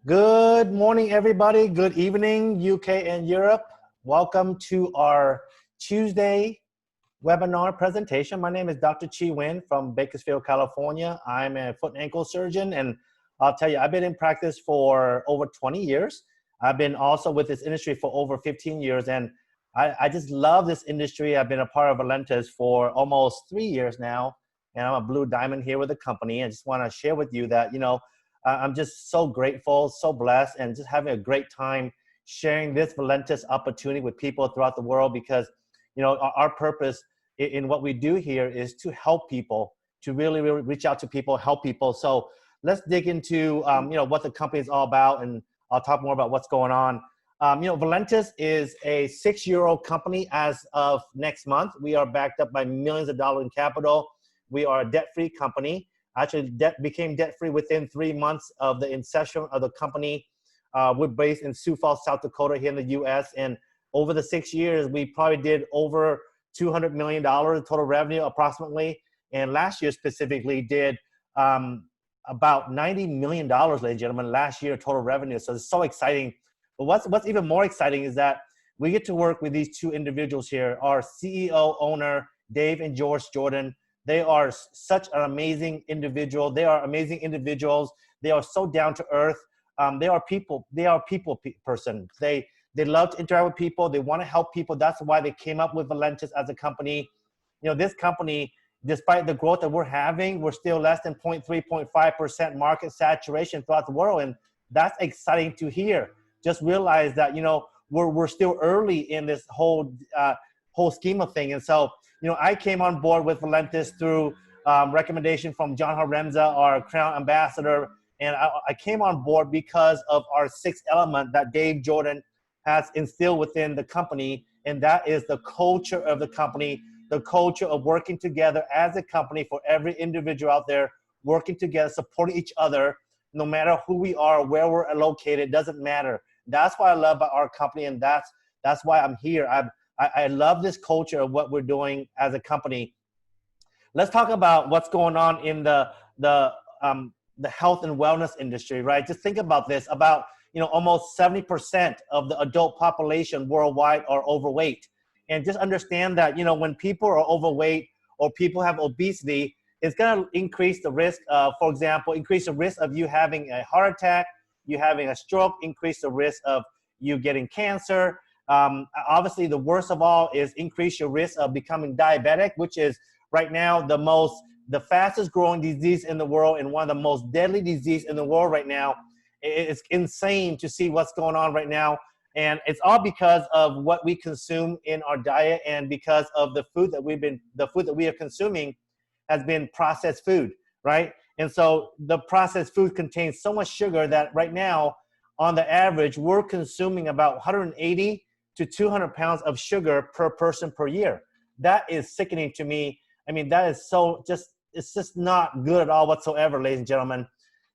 Good morning, everybody. Good evening, UK and Europe. Welcome to our Tuesday webinar presentation. My name is Dr. Chi Nguyen from Bakersfield, California. I'm a foot and ankle surgeon, and I'll tell you, I've been in practice for over 20 years. I've been also with this industry for over 15 years, and I just love this industry. I've been a part of Valentis for almost 3 years now, and I'm a blue diamond here with the company. I just want to share with you that, I'm just so grateful, so blessed, and just having a great time sharing this Valentis opportunity with people throughout the world because, our purpose in what we do here is to help people, to really reach out to people, help people. So let's dig into, what the company is all about, and I'll talk more about what's going on. Valentis is a 6-year-old company as of next month. We are backed up by millions of dollars in capital. We are a debt-free company. Actually, became debt-free within 3 months of the inception of the company. We're based in Sioux Falls, South Dakota here in the US. And over the 6 years, we probably did over $200 million total revenue approximately. And last year specifically did about $90 million, ladies and gentlemen, last year total revenue. So it's so exciting. But what's even more exciting is that we get to work with these two individuals here, our CEO owner, Dave and George Jordan. They are such an amazing individual. They are amazing individuals. They are so down to earth. They are people person. They love to interact with people. They want to help people. That's why they came up with Valentis as a company. This company, despite the growth that we're having, we're still less than 0.3, 0.5% market saturation throughout the world. And that's exciting to hear. Just realize that, we're still early in this whole scheme of thing. And so, I came on board with Valentis through recommendation from John Haremza, our Crown Ambassador. And I came on board because of our sixth element that Dave Jordan has instilled within the company. And that is the culture of the company, the culture of working together as a company for every individual out there, working together, supporting each other, no matter who we are, where we're located, doesn't matter. That's what I love about our company. And that's why I'm here. I love this culture of what we're doing as a company. Let's talk about what's going on in the health and wellness industry, right? Just think about this. About almost 70% of the adult population worldwide are overweight, and just understand that when people are overweight or people have obesity, it's going to increase the risk. For example, increase the risk of you having a heart attack, you having a stroke, increase the risk of you getting cancer. Obviously, the worst of all is increase your risk of becoming diabetic, which is right now the fastest growing disease in the world and one of the most deadly disease in the world right now. It's insane to see what's going on right now. And it's all because of what we consume in our diet and because of the food that we are consuming has been processed food, right? And so the processed food contains so much sugar that right now, on the average, we're consuming about 180 to 200 pounds of sugar per person per year. That is sickening to me. I mean, that is it's just not good at all whatsoever, ladies and gentlemen.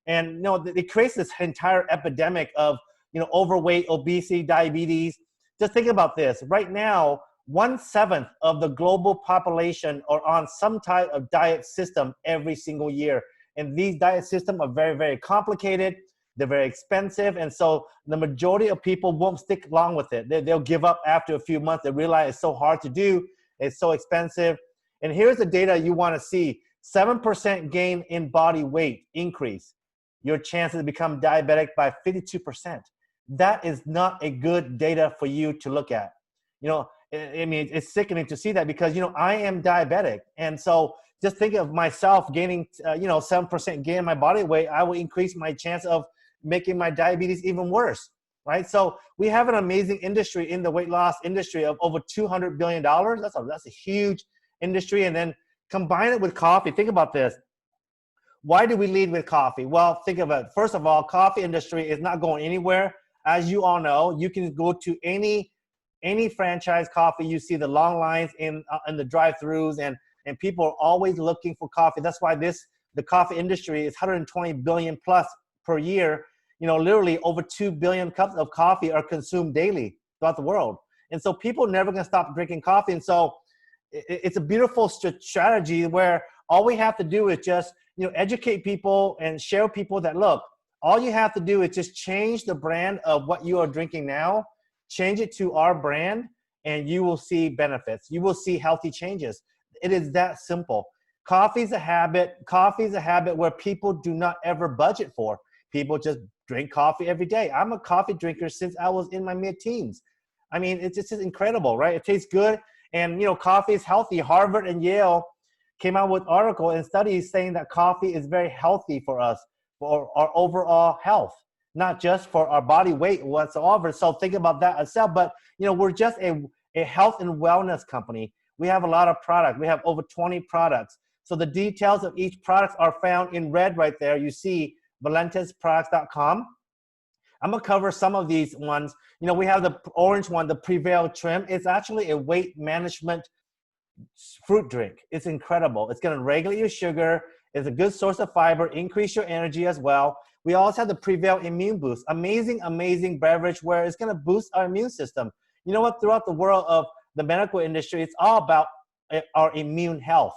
And it creates this entire epidemic of overweight, obesity, diabetes. Just think about this. Right now, 1/7 of the global population are on some type of diet system every single year. And these diet systems are very, very complicated. They're very expensive. And so the majority of people won't stick along with it. They'll give up after a few months. They realize it's so hard to do. It's so expensive. And here's the data you want to see. 7% gain in body weight increase. Your chances to become diabetic by 52%. That is not a good data for you to look at. I mean, it's sickening to see that because, I am diabetic. And so just think of myself gaining, 7% gain in my body weight, I will increase my chance of making my diabetes even worse, right? So we have an amazing industry in the weight loss industry of over $200 billion. That's a huge industry. And then combine it with coffee. Think about this. Why do we lead with coffee? Well, think of it. First of all, coffee industry is not going anywhere. As you all know, you can go to any franchise coffee. You see the long lines in the drive-thrus, and people are always looking for coffee. That's why the coffee industry is 120 billion plus per year. Literally over 2 billion cups of coffee are consumed daily throughout the world. And so people are never going to stop drinking coffee. And so it's a beautiful strategy where all we have to do is just, educate people and share with people that, look, All you have to do is just change the brand of what you are drinking now, change it to our brand, and you will see benefits. You will see healthy changes. It is that simple. Coffee is a habit. Coffee is a habit where people do not ever budget for. People just drink coffee every day. I'm a coffee drinker since I was in my mid-teens. I mean, it's just incredible, right? It tastes good, and coffee is healthy. Harvard and Yale came out with articles and studies saying that coffee is very healthy for us, for our overall health, not just for our body weight whatsoever. So think about that itself. But we're just a health and wellness company. We have a lot of products. We have over 20 products. So the details of each product are found in red right there. You see valentesproducts.com. I'm gonna cover some of these ones. We have the orange one, the Prevail Trim. It's actually a weight management fruit drink. It's incredible. It's gonna regulate your sugar. It's a good source of fiber, increase your energy as well. We also have the Prevail Immune Boost. Amazing, amazing beverage where it's gonna boost our immune system. You know what? Throughout the world of the medical industry, it's all about our immune health.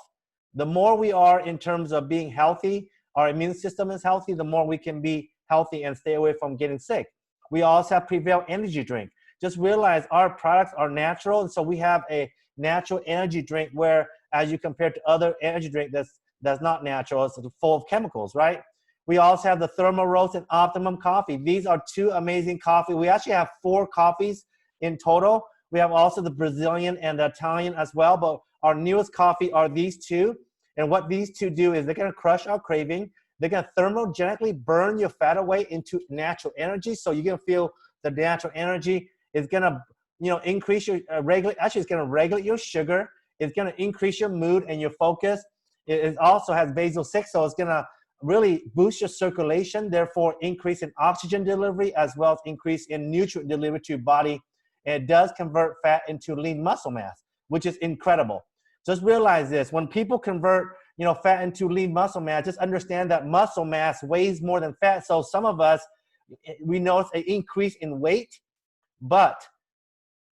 The more we are in terms of being healthy, our immune system is healthy, the more we can be healthy and stay away from getting sick. We also have Prevail Energy Drink. Just realize our products are natural, and so we have a natural energy drink where, as you compare to other energy drink that's not natural, it's full of chemicals, right? We also have the Thermal Roast and Optimum Coffee. These are two amazing coffee. We actually have 4 coffees in total. We have also the Brazilian and the Italian as well, but our newest coffee are these two. And what these two do is they're gonna crush our craving. They're gonna thermogenically burn your fat away into natural energy. So you're gonna feel the natural energy is gonna, increase your it's gonna regulate your sugar. It's gonna increase your mood and your focus. It also has Basal 6, so it's gonna really boost your circulation, therefore increase in oxygen delivery as well as increase in nutrient delivery to your body. And it does convert fat into lean muscle mass, which is incredible. Just realize this: when people convert, fat into lean muscle mass, just understand that muscle mass weighs more than fat. So some of us, we notice an increase in weight, but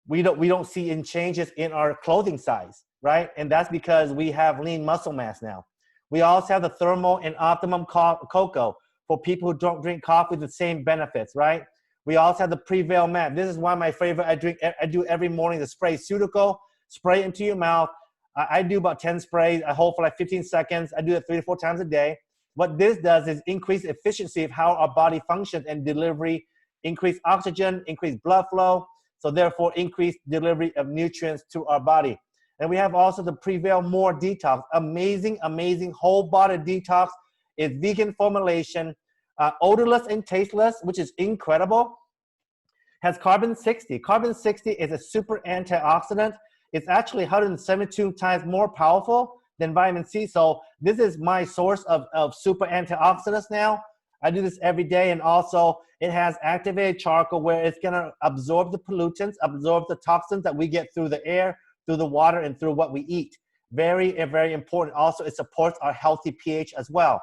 we don't see in changes in our clothing size, right? And that's because we have lean muscle mass now. We also have the Thermal and Optimum Cocoa for people who don't drink coffee with the same benefits, right? We also have the Prevail Mat. This is one of my favorite. I do every morning, the spray Sudoku, spray into your mouth. I do about 10 sprays. I hold for like 15 seconds. I do it 3 to 4 times a day. What this does is increase efficiency of how our body functions and delivery, increase oxygen, increase blood flow, so therefore increase delivery of nutrients to our body. And we have also the Prevail More Detox. Amazing, amazing whole body detox. It's vegan formulation, odorless and tasteless, which is incredible. Has carbon 60. Carbon 60 is a super antioxidant. It's actually 172 times more powerful than vitamin C. So this is my source of super antioxidants now. I do this every day, and also it has activated charcoal where it's gonna absorb the pollutants, absorb the toxins that we get through the air, through the water, and through what we eat. Very, very important. Also, it supports our healthy pH as well.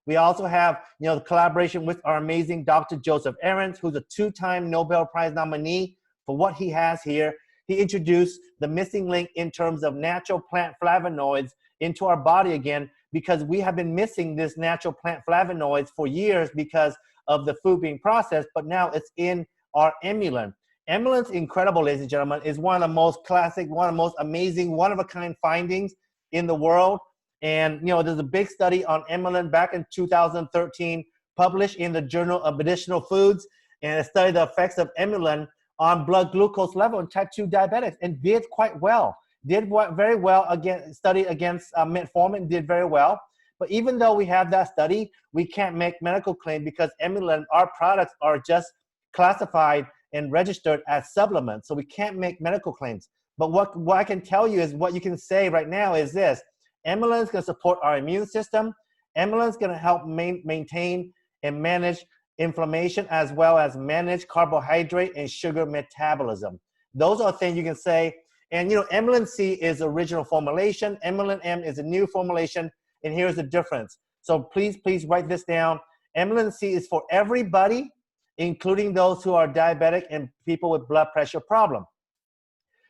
We also have, the collaboration with our amazing Dr. Joseph Aarons, who's a 2-time Nobel Prize nominee for what he has here. He introduced the missing link in terms of natural plant flavonoids into our body again, because we have been missing this natural plant flavonoids for years because of the food being processed, but now it's in our Emulin. Emulin's incredible, ladies and gentlemen. Is one of the most classic, one of the most amazing, one-of-a-kind findings in the world. And, there's a big study on Emulin back in 2013, published in the Journal of Medicinal Foods, and it studied the effects of Emulin on blood glucose level in type 2 diabetics, and did quite well. Did very well against, study against metformin, did very well. But even though we have that study, we can't make medical claim because Emulin, our products are just classified and registered as supplements. So we can't make medical claims. But what I can tell you is, what you can say right now is this: Emulin is going to support our immune system. Emulin is going to help maintain and manage inflammation, as well as manage carbohydrate and sugar metabolism. Those are things you can say. And Emulin C is the original formulation. Emulin M is a new formulation, and here's the difference. So please write this down. Emulin C is for everybody, including those who are diabetic and people with blood pressure problem.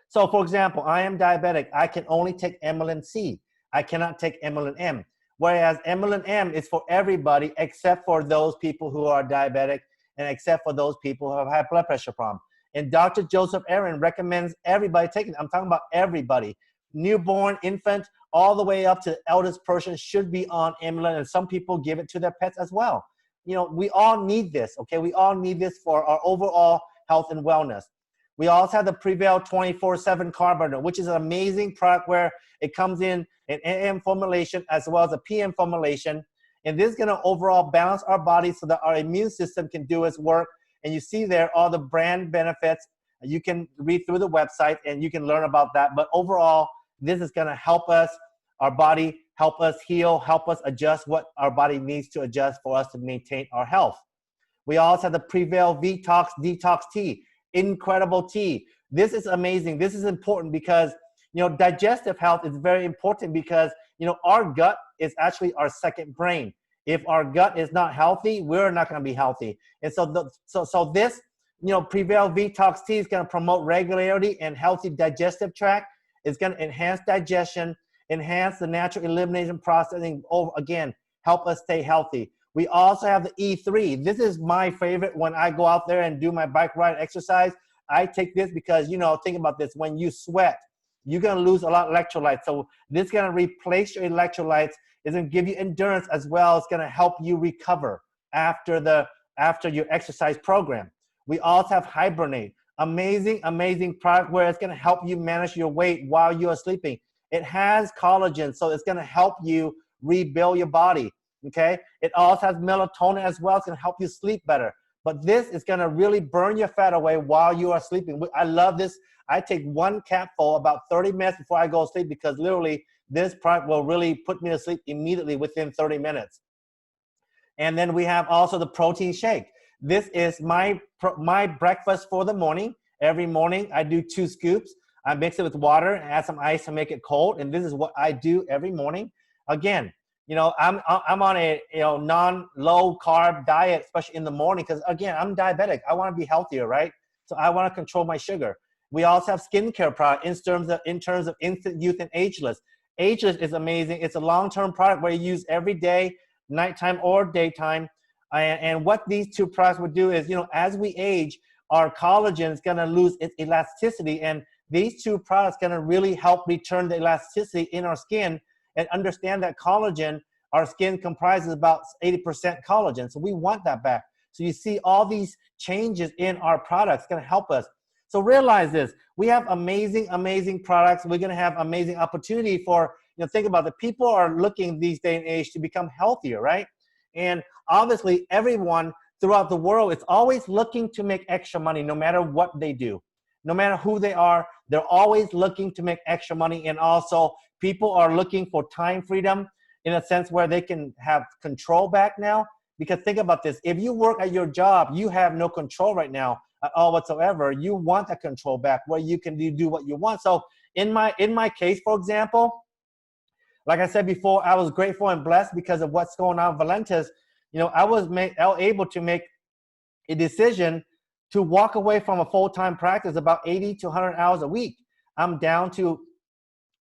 So for example, I am diabetic. I can only take Emulin C. I cannot take Emulin M. whereas Amylin M is for everybody except for those people who are diabetic and except for those people who have high blood pressure problem. And Dr. Joseph Aaron recommends everybody taking it. I'm talking about everybody. Newborn, infant, all the way up to the eldest person should be on Amylin, and some people give it to their pets as well. You know, we all need this, okay? We all need this for our overall health and wellness. We also have the Prevail 24/7 Carb Burner, which is an amazing product where it comes in an AM formulation as well as a PM formulation. And this is going to overall balance our body so that our immune system can do its work. And you see there all the brand benefits. You can read through the website and you can learn about that. But overall, this is going to help us, our body, help us heal, help us adjust what our body needs to adjust for us to maintain our health. We also have the Prevail Vetox Detox Tea. Incredible tea. This is amazing. This is important because, you know, digestive health is very important because, you know, our gut is actually our second brain. If our gut is not healthy, we're not going to be healthy. And so this, you know, Prevail Vetox Tea is going to promote regularity and healthy digestive tract. It's going to enhance digestion, enhance the natural elimination processing, again, help us stay healthy. We also have the E3. This is my favorite when I go out there and do my bike ride exercise. I take this because, you know, think about this. When you sweat, you're going to lose a lot of electrolytes. So this is going to replace your electrolytes. It's going to give you endurance as well. It's going to help you recover after your exercise program. We also have Hibernate. Amazing, amazing product where it's going to help you manage your weight while you are sleeping. It has collagen, so it's going to help you rebuild your body. Okay, it also has melatonin as well. It's going to help you sleep better. But this is going to really burn your fat away while you are sleeping. I love this. I take one capful about 30 minutes before I go to sleep because literally this product will really put me to sleep immediately within 30 minutes. And then we have also the protein shake. This is my breakfast for the morning. Every morning I do 2 scoops. I mix it with water and add some ice to make it cold. And this is what I do every morning. Again, you know, I'm on a non-low carb diet, especially in the morning, because again, I'm diabetic. I want to be healthier, right? So I want to control my sugar. We also have skincare product in terms of instant youth and ageless. Ageless is amazing. It's a long-term product where you use every day, nighttime or daytime. And what these 2 products would do is, you know, as we age, our collagen is going to lose its elasticity, and these 2 products are going to really help return the elasticity in our skin. And understand that collagen, our skin comprises about 80% collagen. So we want that back. So you see all these changes in our products going to help us. So realize this, we have amazing, amazing products. We're going to have amazing opportunity for, you know, think about it. People are looking these day and age to become healthier, right? And obviously everyone throughout the world is always looking to make extra money no matter what they do. No matter who they are, they're always looking to make extra money. And also people are looking for time freedom in a sense where they can have control back now. Because think about this, if you work at your job, you have no control right now at all whatsoever. You want that control back where you can do what you want. So in my case, for example, like I said before, I was grateful and blessed because of what's going on in Valentis. You know, I was able to make a decision to walk away from a full-time practice about 80 to 100 hours a week. I'm down to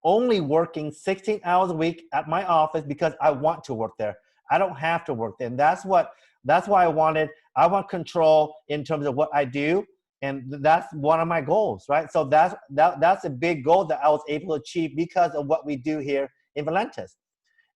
only working 16 hours a week at my office because I want to work there. I don't have to work there. And that's why I want control in terms of what I do. And that's one of my goals, right? So that's a big goal that I was able to achieve because of what we do here in Valentis.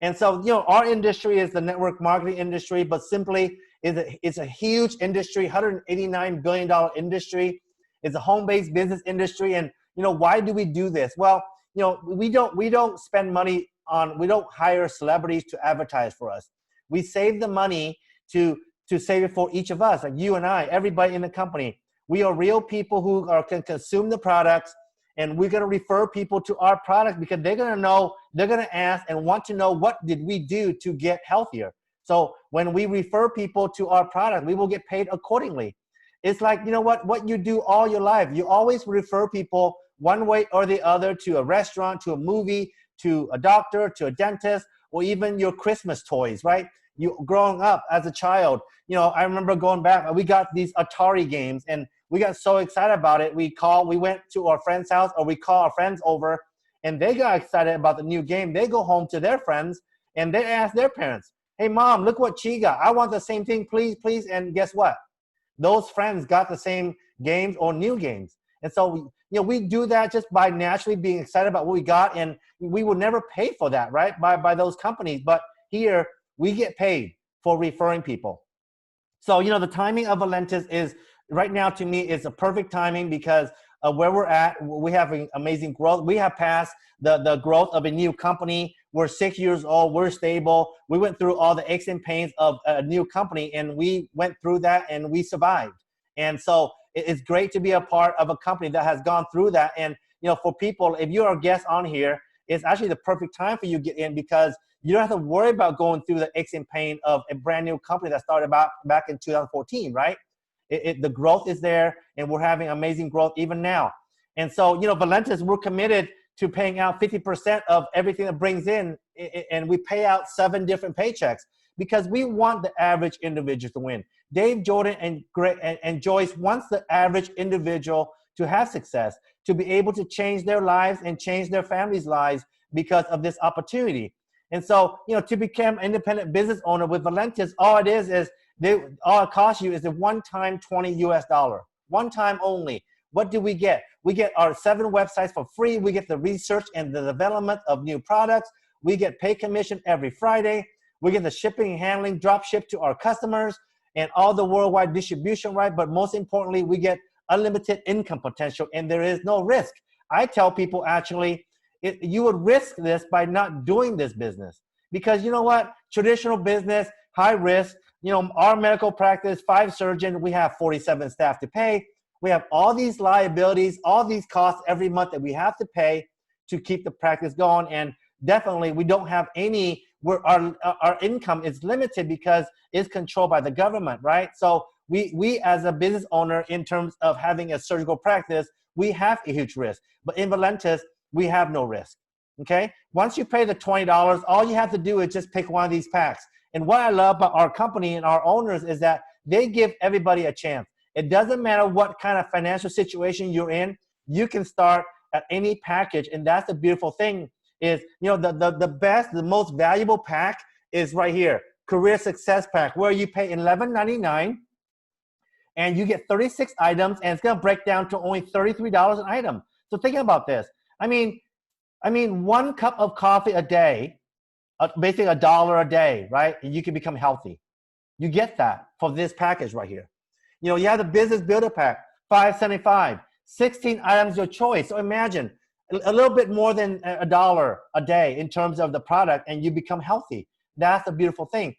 And so, you know, our industry is the network marketing industry, but simply it's a huge industry, $189 billion industry. It's a home-based business industry. And, you know, why do we do this? Well, you know, we don't spend money on, we don't hire celebrities to advertise for us. We save the money to save it for each of us, like you and I, everybody in the company. We are real people who can consume the products, and we're going to refer people to our product because they're going to know, they're going to ask and want to know what did we do to get healthier. So when we refer people to our product, we will get paid accordingly. It's like, you know what you do all your life. You always refer people one way or the other to a restaurant, to a movie, to a doctor, to a dentist, or even your Christmas toys, right? You growing up as a child, you know, I remember going back, we got these Atari games and we got so excited about it. We went to our friend's house, or we call our friends over, and they got excited about the new game. They go home to their friends And they ask their parents, hey, mom, look what Chi got. I want the same thing, please, please. And guess what? Those friends got the same games or new games. And so, we do that just by naturally being excited about what we got. And we would never pay for that, right? By those companies. But here, we get paid for referring people. So, the timing of Valentis is right now, to me, is a perfect timing because where we're at, we have amazing growth. We have passed the growth of a new company. We're 6 years old. We're stable. We went through all the aches and pains of a new company, and we went through that, and we survived. And so it's great to be a part of a company that has gone through that. And, for people, if you're a guest on here, it's actually the perfect time for you to get in because you don't have to worry about going through the aches and pain of a brand new company that started back in 2014, right? The growth is there, and we're having amazing growth even now. And so, Valentis, we're committed to paying out 50% of everything that brings in, and we pay out 7 different paychecks because we want the average individual to win. Dave Jordan and Joyce wants the average individual to have success, to be able to change their lives and change their families' lives because of this opportunity. And so, to become an independent business owner with Valentis, all it is all it costs you is a one-time $20 US. One time only. What do we get? We get our 7 websites for free. We get the research and the development of new products. We get pay commission every Friday. We get the shipping and handling drop ship to our customers and all the worldwide distribution, right? But most importantly, we get unlimited income potential, and there is no risk. I tell people, actually, you would risk this by not doing this business because you know what? Traditional business, high risk. Our medical practice, 5 surgeons, we have 47 staff to pay. We have all these liabilities, all these costs every month that we have to pay to keep the practice going. And definitely, we don't have any, our income is limited because it's controlled by the government, right? So we as a business owner, in terms of having a surgical practice, we have a huge risk. But in Valentis, we have no risk, okay? Once you pay the $20, all you have to do is just pick one of these packs. And what I love about our company and our owners is that they give everybody a chance. It doesn't matter what kind of financial situation you're in. You can start at any package. And that's the beautiful thing is, the best, the most valuable pack is right here, Career Success Pack, where you pay $11.99 and you get 36 items, and it's going to break down to only $33 an item. So think about this. I mean, 1 cup of coffee a day, basically $1 a day, right? And you can become healthy. You get that for this package right here. You have the Business Builder Pack, $5.75, 16 items your choice. So imagine a little bit more than $1 a day in terms of the product, and you become healthy. That's the beautiful thing.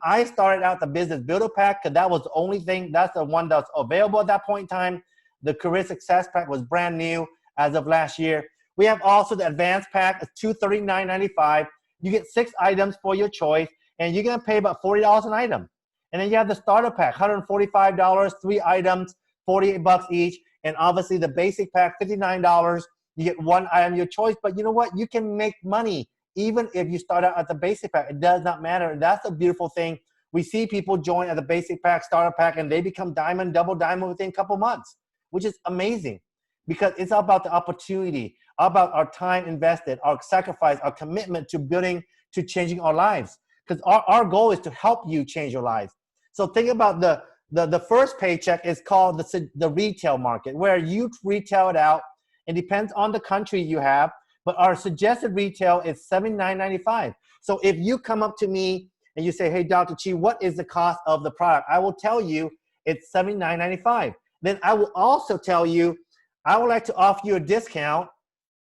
I started out the Business Builder Pack because that was the only thing, that's the one that's available at that point in time. The Career Success Pack was brand new as of last year. We have also the Advanced Pack, it's $239.95. You get 6 items for your choice, and you're going to pay about $40 an item. And then you have the Starter Pack, $145, 3 items, $48 each. And obviously the Basic Pack, $59. You get 1 item your choice. But you know what? You can make money even if you start out at the Basic Pack. It does not matter. And that's the beautiful thing. We see people join at the Basic Pack, Starter Pack, and they become diamond, double diamond within a couple months, which is amazing because it's all about the opportunity, about our time invested, our sacrifice, our commitment to building, to changing our lives. Because our goal is to help you change your lives. So think about the first paycheck is called the retail market, where you retail it out. It depends on the country you have, but our suggested retail is $79.95. So if you come up to me and you say, hey, Dr. Chi, what is the cost of the product? I will tell you it's $79.95. Then I will also tell you, I would like to offer you a discount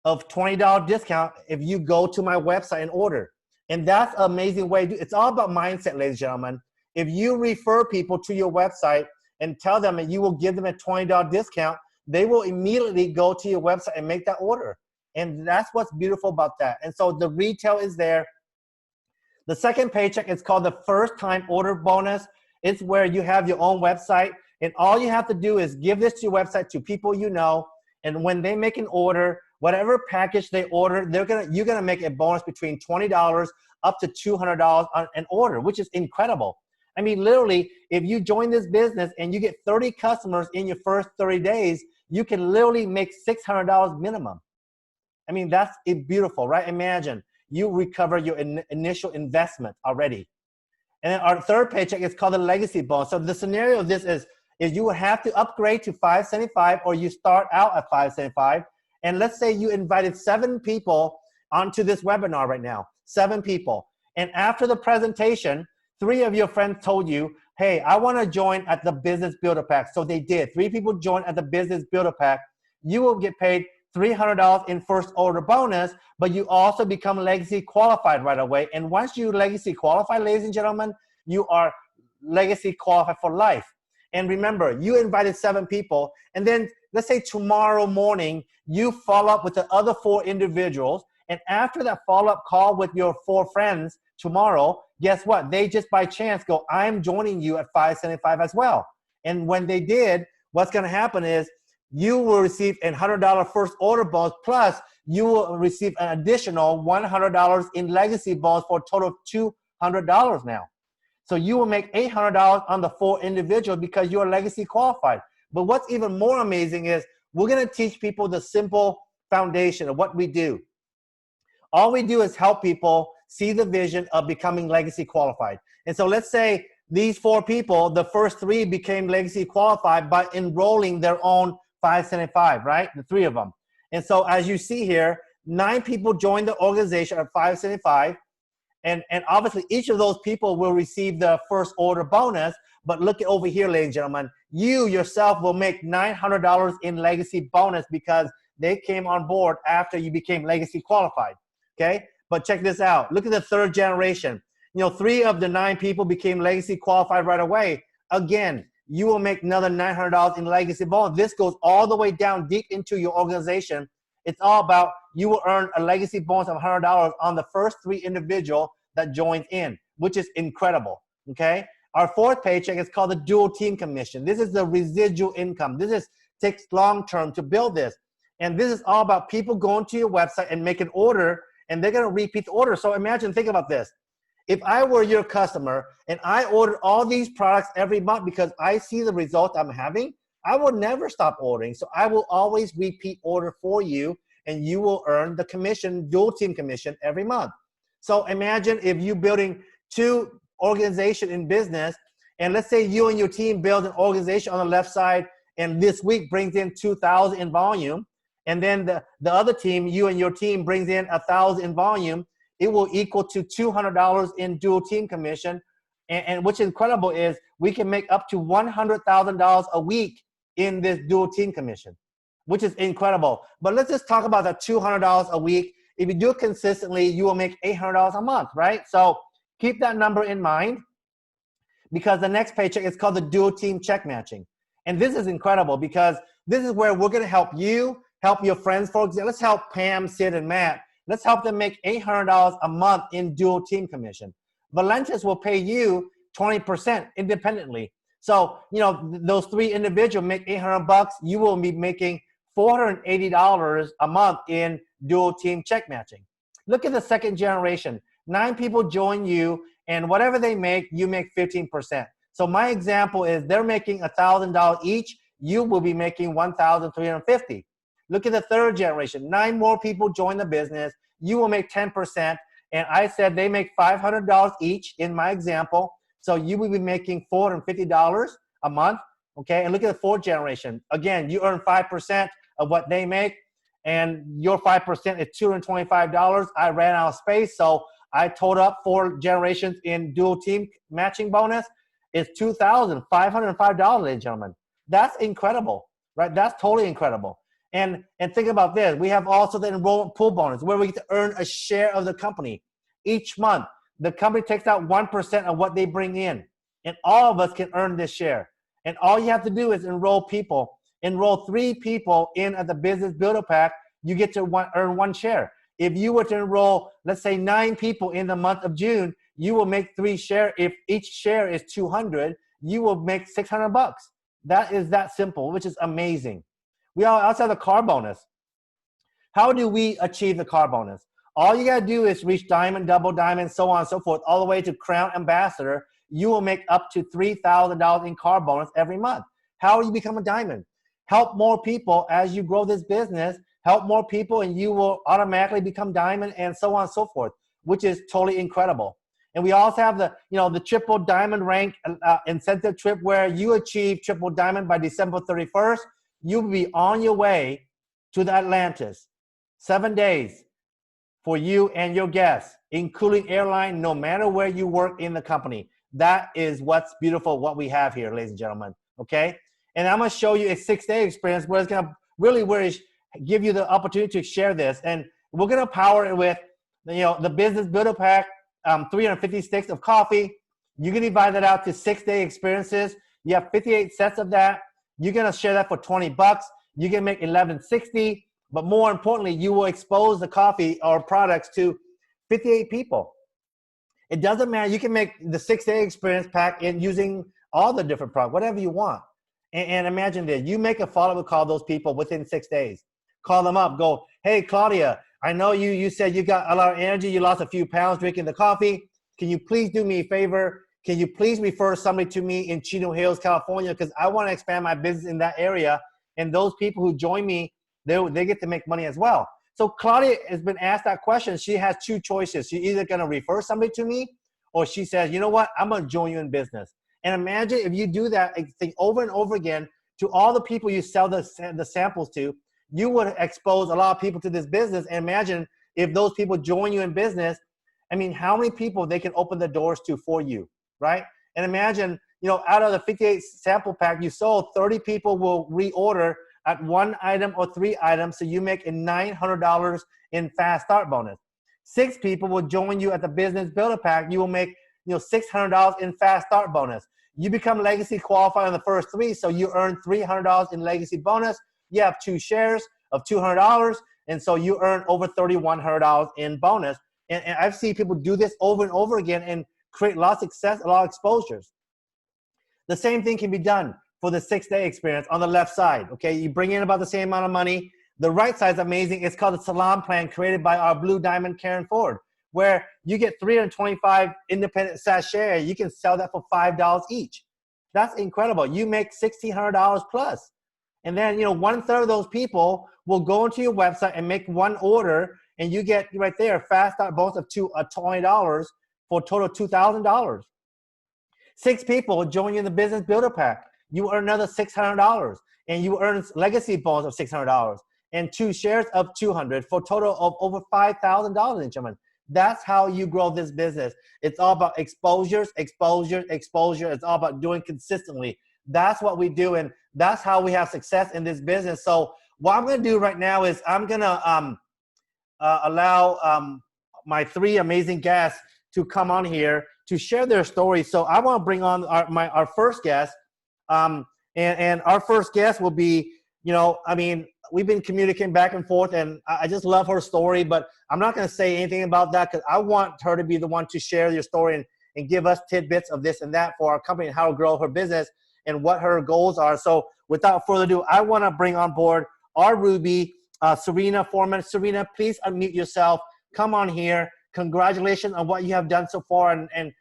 of $20 discount if you go to my website and order. And that's an amazing way to do it. It's all about mindset, ladies and gentlemen. If you refer people to your website and tell them that you will give them a $20 discount, they will immediately go to your website and make that order. And that's what's beautiful about that. And so the retail is there. The second paycheck is called the first time order bonus. It's where you have your own website, and all you have to do is give this to your website to people you know, and when they make an order, whatever package they order, you're gonna make a bonus between $20 up to $200 on an order, which is incredible. I mean, literally, if you join this business and you get 30 customers in your first 30 days, you can literally make $600 minimum. I mean, that's beautiful, right? Imagine you recover your initial investment already. And then our third paycheck is called the legacy bonus. So the scenario of this is you would have to upgrade to 575 or you start out at 575. And let's say you invited 7 people onto this webinar right now, 7 people. And after the presentation, 3 of your friends told you, hey, I want to join at the Business Builder Pack. So they did. 3 people joined at the Business Builder Pack. You will get paid $300 in first order bonus, but you also become legacy qualified right away. And once you legacy qualify, ladies and gentlemen, you are legacy qualified for life. And remember, you invited 7 people, and then let's say tomorrow morning, you follow up with the other 4 individuals, and after that follow-up call with your 4 friends tomorrow, guess what? They just by chance go, I'm joining you at 575 as well. And when they did, what's gonna happen is you will receive a $100 first order bonus, plus you will receive an additional $100 in legacy bonus for a total of $200 now. So you will make $800 on the 4 individuals because you're legacy qualified. But what's even more amazing is we're gonna teach people the simple foundation of what we do. All we do is help people see the vision of becoming legacy qualified. And so let's say these 4 people, the first 3 became legacy qualified by enrolling their own 575, right? The 3 of them. And so as you see here, 9 people joined the organization at 575. And obviously each of those people will receive the first order bonus. But look at over here, ladies and gentlemen, you yourself will make $900 in legacy bonus because they came on board after you became legacy qualified. Okay, but check this out. Look at the 3rd generation. You know, 3 of the 9 people became legacy qualified right away. Again, you will make another $900 in legacy bonus. This goes all the way down deep into your organization. It's all about you will earn a legacy bonus of $100 on the first 3 individual that joins in, which is incredible. Okay, our 4th paycheck is called the dual team commission. This is the residual income. Takes long term to build this, and this is all about people going to your website and make an order. And they're going to repeat the order. So imagine, think about this. If I were your customer and I ordered all these products every month because I see the results I'm having, I will never stop ordering. So I will always repeat order for you, and you will earn the commission, dual team commission every month. So imagine if you're building 2 organizations in business, and let's say you and your team build an organization on the left side, and this week brings in 2,000 in volume. And then the other team, you and your team, brings in 1,000 in volume. It will equal to $200 in dual team commission. And what's incredible is we can make up to $100,000 a week in this dual team commission, which is incredible. But let's just talk about the $200 a week. If you do it consistently, you will make $800 a month, right? So keep that number in mind, because the next paycheck is called the dual team check matching. And this is incredible because this is where we're going to help you, help your friends. For example, let's help Pam, Sid, and Matt. Let's help them make $800 a month in dual team commission. Valentis will pay you 20% independently. So, you know, those 3 individuals make $800. You will be making $480 a month in dual team check matching. Look at the 2nd generation. 9 people join you, and whatever they make, you make 15%. So my example is they're making $1,000 each. You will be making $1,350. Look at the 3rd generation. 9 more people join the business. You will make 10%. And I said they make $500 each in my example. So you will be making $450 a month. Okay, and look at the 4th generation. Again, you earn 5% of what they make, and your 5% is $225. I ran out of space, so I totaled up 4 generations in dual team matching bonus. It's $2,505, ladies and gentlemen. That's incredible, right? That's totally incredible. And think about this. We have also the enrollment pool bonus, where we get to earn a share of the company. Each month, the company takes out 1% of what they bring in, and all of us can earn this share. And all you have to do is enroll people. Enroll 3 people in at the Business Builder Pack. You get to earn 1 share. If you were to enroll, let's say 9 people in the month of June, you will make 3 shares. If each share is $200, you will make $600. That is that simple, which is amazing. We also have the car bonus. How do we achieve the car bonus? All you gotta do is reach diamond, double diamond, so on and so forth, all the way to crown ambassador. You will make up to $3,000 in car bonus every month. How do you become a diamond? Help more people as you grow this business. Help more people and you will automatically become diamond, and so on and so forth. which is totally incredible. And we also have the, the triple diamond rank incentive trip where you achieve triple diamond by December 31st. You'll be on your way to the Atlantis. 7 days for you and your guests, including airline, no matter where you work in the company. That is what's beautiful, what we have here, ladies and gentlemen, okay? And I'm gonna show you a 6-day experience where it's gonna really give you the opportunity to share this. And we're gonna power it with, the Business Builder Pack, 350 sticks of coffee. You can divide that out to 6-day experiences. You have 58 sets of that. You're gonna share that for $20. You can make $11.60. But more importantly, you will expose the coffee or products to 58 people. It doesn't matter. You can make the 6-day experience pack in using all the different products, whatever you want. And imagine this. You make a follow-up call those people within 6 days. Call them up. Go, hey, Claudia, I know you said you got a lot of energy. You lost a few pounds drinking the coffee. Can you please do me a favor? Can you please refer somebody to me in Chino Hills, California? Because I want to expand my business in that area. And those people who join me, they get to make money as well. So Claudia has been asked that question. She has two choices. She's either going to refer somebody to me, or she says, you know what, I'm going to join you in business. And imagine if you do that thing over and over again to all the people you sell the samples to, you would expose a lot of people to this business. And imagine if those people join you in business, I mean, how many people they can open the doors to for you, right? And imagine, out of the 58 sample pack you sold, 30 people will reorder at 1 item or 3 items, so you make a $900 in fast start bonus. 6 people will join you at the Business Builder Pack. You will make $600 in fast start bonus. You become legacy qualified on the first 3, so you earn $300 in legacy bonus. You have 2 shares of $200, and so you earn over $3,100 in bonus. And I've seen people do this over and over again and create a lot of success, a lot of exposures. The same thing can be done for the 6-day experience on the left side, okay? You bring in about the same amount of money. The right side is amazing. It's called the Salon Plan, created by our Blue Diamond Karen Ford, where you get 325 independent sachets. You can sell that for $5 each. That's incredible. You make $1,600 plus. And then, 1/3 of those people will go into your website and make one order, and you get right there fast start bonus of $20 for a total of $2,000. 6 people join you in the Business Builder Pack. You earn another $600, and you earn legacy bonus of $600 and 2 shares of $200 for a total of over $5,000, gentlemen. That's how you grow this business. It's all about exposure. It's all about doing consistently. That's what we do, and that's how we have success in this business. So what I'm going to do right now is I'm going to allow my 3 amazing guests to come on here to share their story. So I want to bring on our first guest. And our first guest will be, we've been communicating back and forth, and I just love her story, but I'm not going to say anything about that because I want her to be the one to share your story and give us tidbits of this and that for our company and how to grow her business and what her goals are. So without further ado, I want to bring on board our Ruby, Serena Foreman. Serena, please unmute yourself. Come on here. Congratulations on what you have done so far, and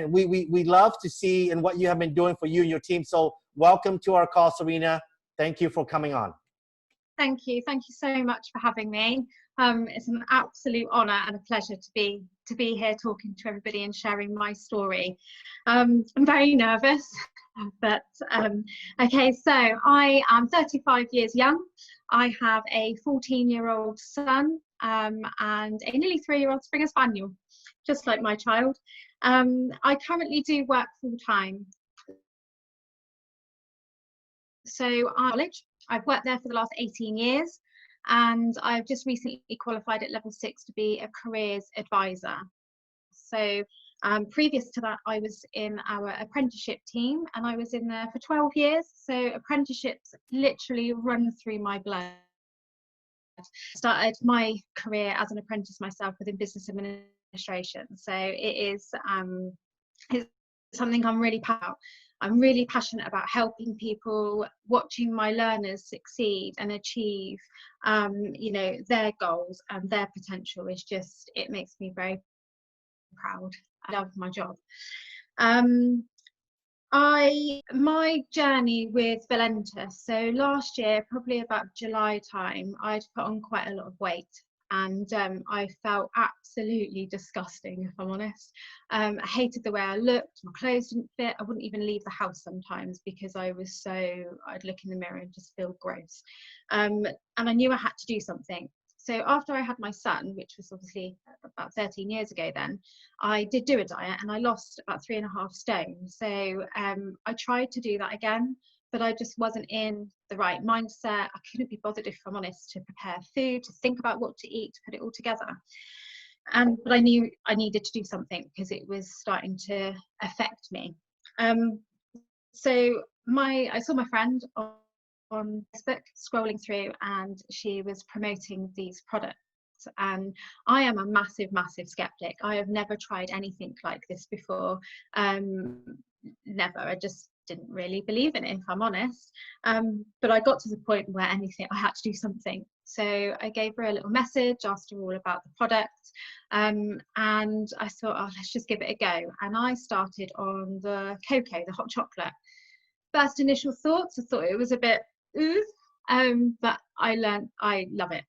we love to see and what you have been doing for you and your team. So welcome to our call, Serena. Thank you for coming on. Thank you so much for having me. It's an absolute honor and a pleasure to be here talking to everybody and sharing my story. I'm very nervous, but okay. So I am 35 years young. I have a 14-year-old son and a nearly 3-year-old Springer Spaniel, just like my child. I currently do work full-time. So I've worked there for the last 18 years, and I've just recently qualified at level 6 to be a careers advisor. So previous to that, I was in our apprenticeship team, and I was in there for 12 years. So apprenticeships literally run through my blood. Started my career as an apprentice myself within business administration. So it's something I'm really proud of. I'm really passionate about helping people, watching my learners succeed and achieve, their goals and their potential. It makes me very proud. I love my job. My journey with Valentus. So last year, probably about July time, I'd put on quite a lot of weight. and I felt absolutely disgusting, if I'm honest. I hated the way I looked. My clothes didn't fit. I wouldn't even leave the house sometimes because I'd look in the mirror and just feel gross. And I knew I had to do something. So after I had my son, which was obviously about 13 years ago then, I did do a diet and I lost about 3.5 stone. So I tried to do that again, but I just wasn't in the right mindset. I couldn't be bothered, if I'm honest, to prepare food, to think about what to eat, to put it all together. But I knew I needed to do something because it was starting to affect me. So I saw my friend on Facebook scrolling through, and she was promoting these products. And I am a massive skeptic. I have never tried anything like this before. Never. I just didn't really believe in it, if I'm honest. But I got to the point where I had to do something. So I gave her a little message, asked her all about the product, and I thought, oh, let's just give it a go. And I started on the cocoa, the hot chocolate. First initial thoughts, I thought it was a bit but I learned I love it.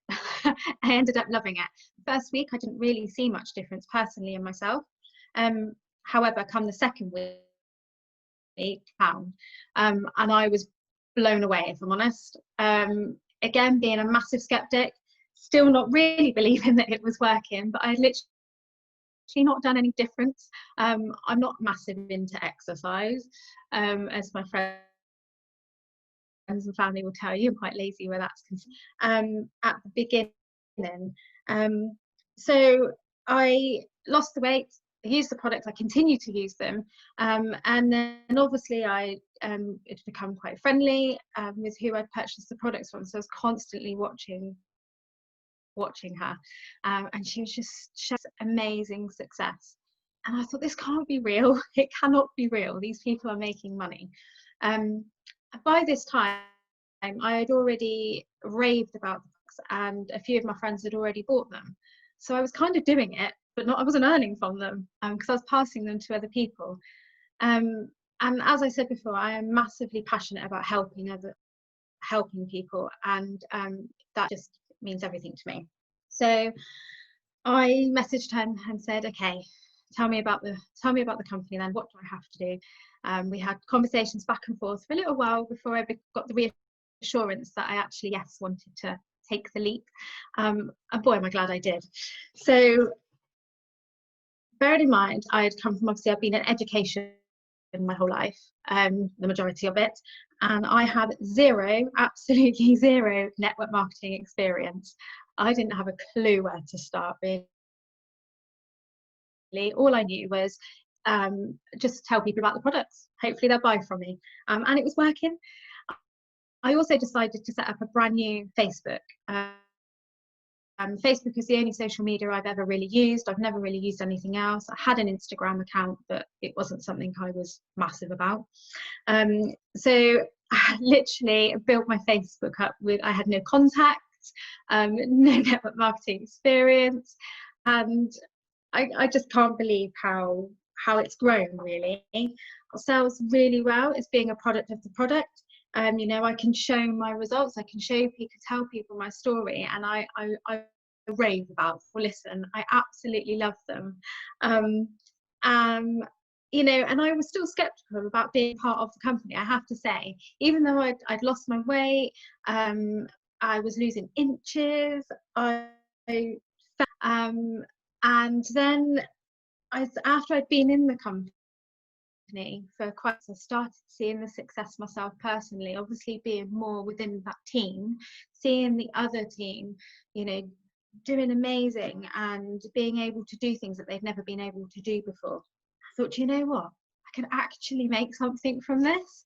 I ended up loving it. First week I didn't really see much difference personally in myself. However, come the second week, and I was blown away, if I'm honest. Again, being a massive skeptic, still not really believing that it was working, but I literally not done any difference. I'm not massive into exercise, as my friends and family will tell you. I'm quite lazy where that's concerned. At the beginning, so I lost the weight, used the product, I continue to use them, and then obviously it's become quite friendly with who I'd purchased the products from, so I was constantly watching her, and she was just amazing success. And I thought, this can't be real. It cannot be real. These people are making money. By this time, I had already raved about the books, and a few of my friends had already bought them. So I was kind of doing it, but I wasn't earning from them because I was passing them to other people. And as I said before, I am massively passionate about helping people, and that just means everything to me. So I messaged him and said, okay, tell me about the company then. What do I have to do? We had conversations back and forth for a little while before I got the reassurance that I actually wanted to take the leap, and boy am I glad I did. So bearing in mind, I'd been in education my whole life, the majority of it, and I had absolutely zero network marketing experience. I didn't have a clue where to start, really. All I knew was just tell people about the products. Hopefully they'll buy from me, and it was working. I also decided to set up a brand new Facebook. Facebook is the only social media I've ever really used. I've never really used anything else. I had an Instagram account, but it wasn't something I was massive about. So I literally built my Facebook up I had no contacts, no network marketing experience, and I just can't believe how it's grown, really. It sells really well. It's being a product of the product. I can show my results. I can tell people my story, and I rave about. Well, listen, I absolutely love them. And I was still skeptical about being part of the company. I have to say, even though I'd lost my weight, I was losing inches. And then after I'd been in the company for quite, I started seeing the success myself personally, obviously being more within that team, seeing the other team, doing amazing and being able to do things that they've never been able to do before. I thought, you know what, I can actually make something from this.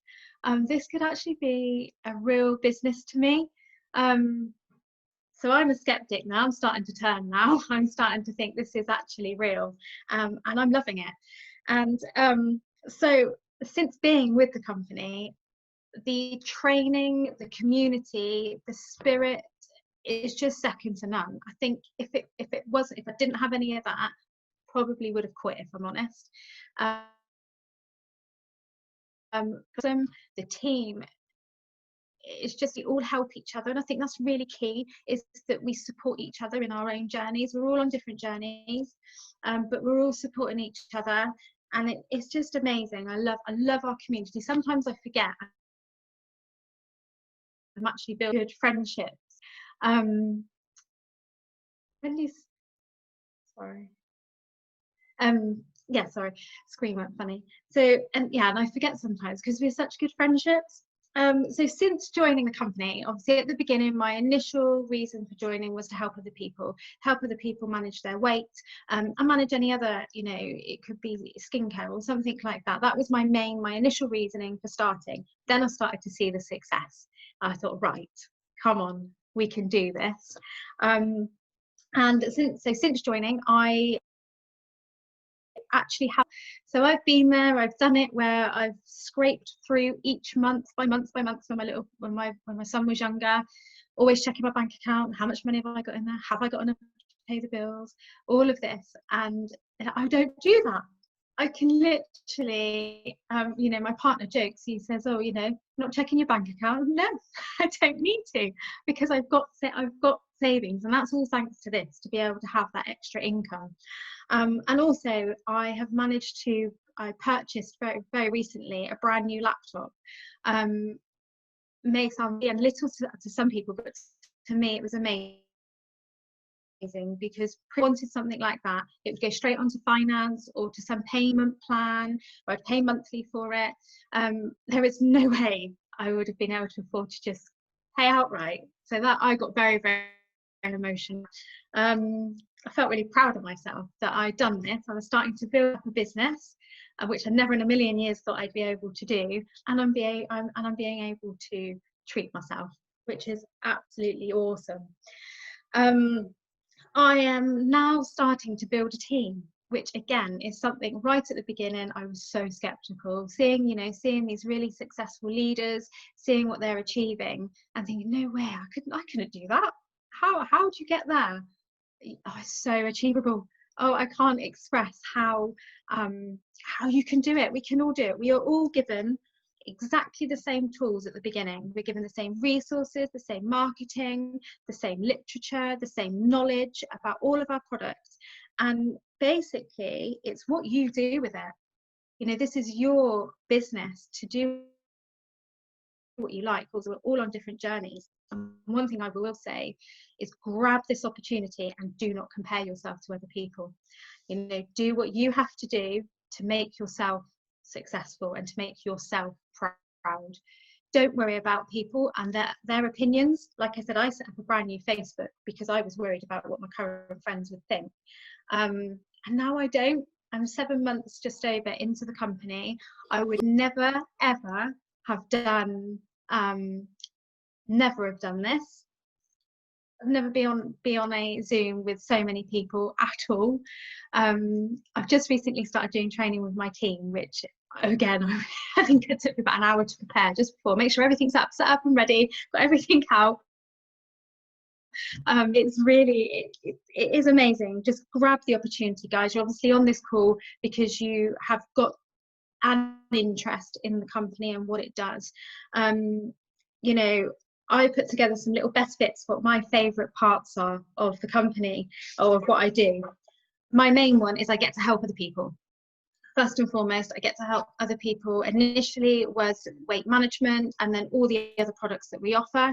This could actually be a real business to me. So I'm a skeptic now. I'm starting to turn now. I'm starting to think this is actually real, and I'm loving it. And so since being with the company, the training, the community, the spirit is just second to none. I think if I didn't have any of that, probably would have quit, if I'm honest. The team it's just we all help each other, and I think that's really key, is that we support each other in our own journeys. We're all on different journeys, but we're all supporting each other, and it's just amazing. I love our community. Sometimes I forget I'm actually building good friendships. At least, sorry. Yeah, sorry, screen went funny. So, and yeah, and I forget sometimes because we're such good friendships. So since joining the company, obviously at the beginning, my initial reason for joining was to help other people manage their weight, and manage any other, it could be skincare or something like that. That was my initial reasoning for starting. Then I started to see the success. I thought, right, come on, we can do this. And since joining, I actually have, so I've been there, I've done it where I've scraped through each month by month when my son was younger, always checking my bank account, how much money have I got in there, have I got enough to pay the bills, all of this. And I don't do that. I can literally, my partner jokes, he says, oh, not checking your bank account. No, I don't need to, because I've got savings, and that's all thanks to this, to be able to have that extra income. And also I purchased very, very recently a brand new laptop. May sound little to some people, but to me it was amazing, because I wanted something like that. It would go straight onto finance or to some payment plan, or I'd pay monthly for it. There is no way I would have been able to afford to just pay outright. So that I got very, very emotional. I felt really proud of myself that I'd done this. I was starting to build up a business, which I never in a million years thought I'd be able to do, and I'm being able to treat myself, which is absolutely awesome. I am now starting to build a team, which again is something right at the beginning I was so skeptical, seeing these really successful leaders, seeing what they're achieving, and thinking, no way, I couldn't do that. How do you get there? Oh, it's so achievable. Oh, I can't express how you can do it. We can all do it. We are all given exactly the same tools at the beginning. We're given the same resources, the same marketing, the same literature, the same knowledge about all of our products. And basically, it's what you do with it. This is your business to do what you like, because we're all on different journeys. And one thing I will say is grab this opportunity and do not compare yourself to other people. Do what you have to do to make yourself successful and to make yourself proud. Don't worry about people and their opinions. Like I said, I set up a brand new Facebook because I was worried about what my current friends would think. And now I don't. I'm 7 months just over into the company. I would never, ever have done this. I've never be on a Zoom with so many people at all. I've just recently started doing training with my team, which again I think it took me about an hour to prepare just before, make sure everything's set up and ready, got everything out. It's really, it is amazing. Just grab the opportunity, guys. You're obviously on this call because you have got an interest in the company and what it does. I put together some little best bits, what my favorite parts are of the company or of what I do. My main one is I get to help other people. First and foremost, I get to help other people. Initially it was weight management, and then all the other products that we offer.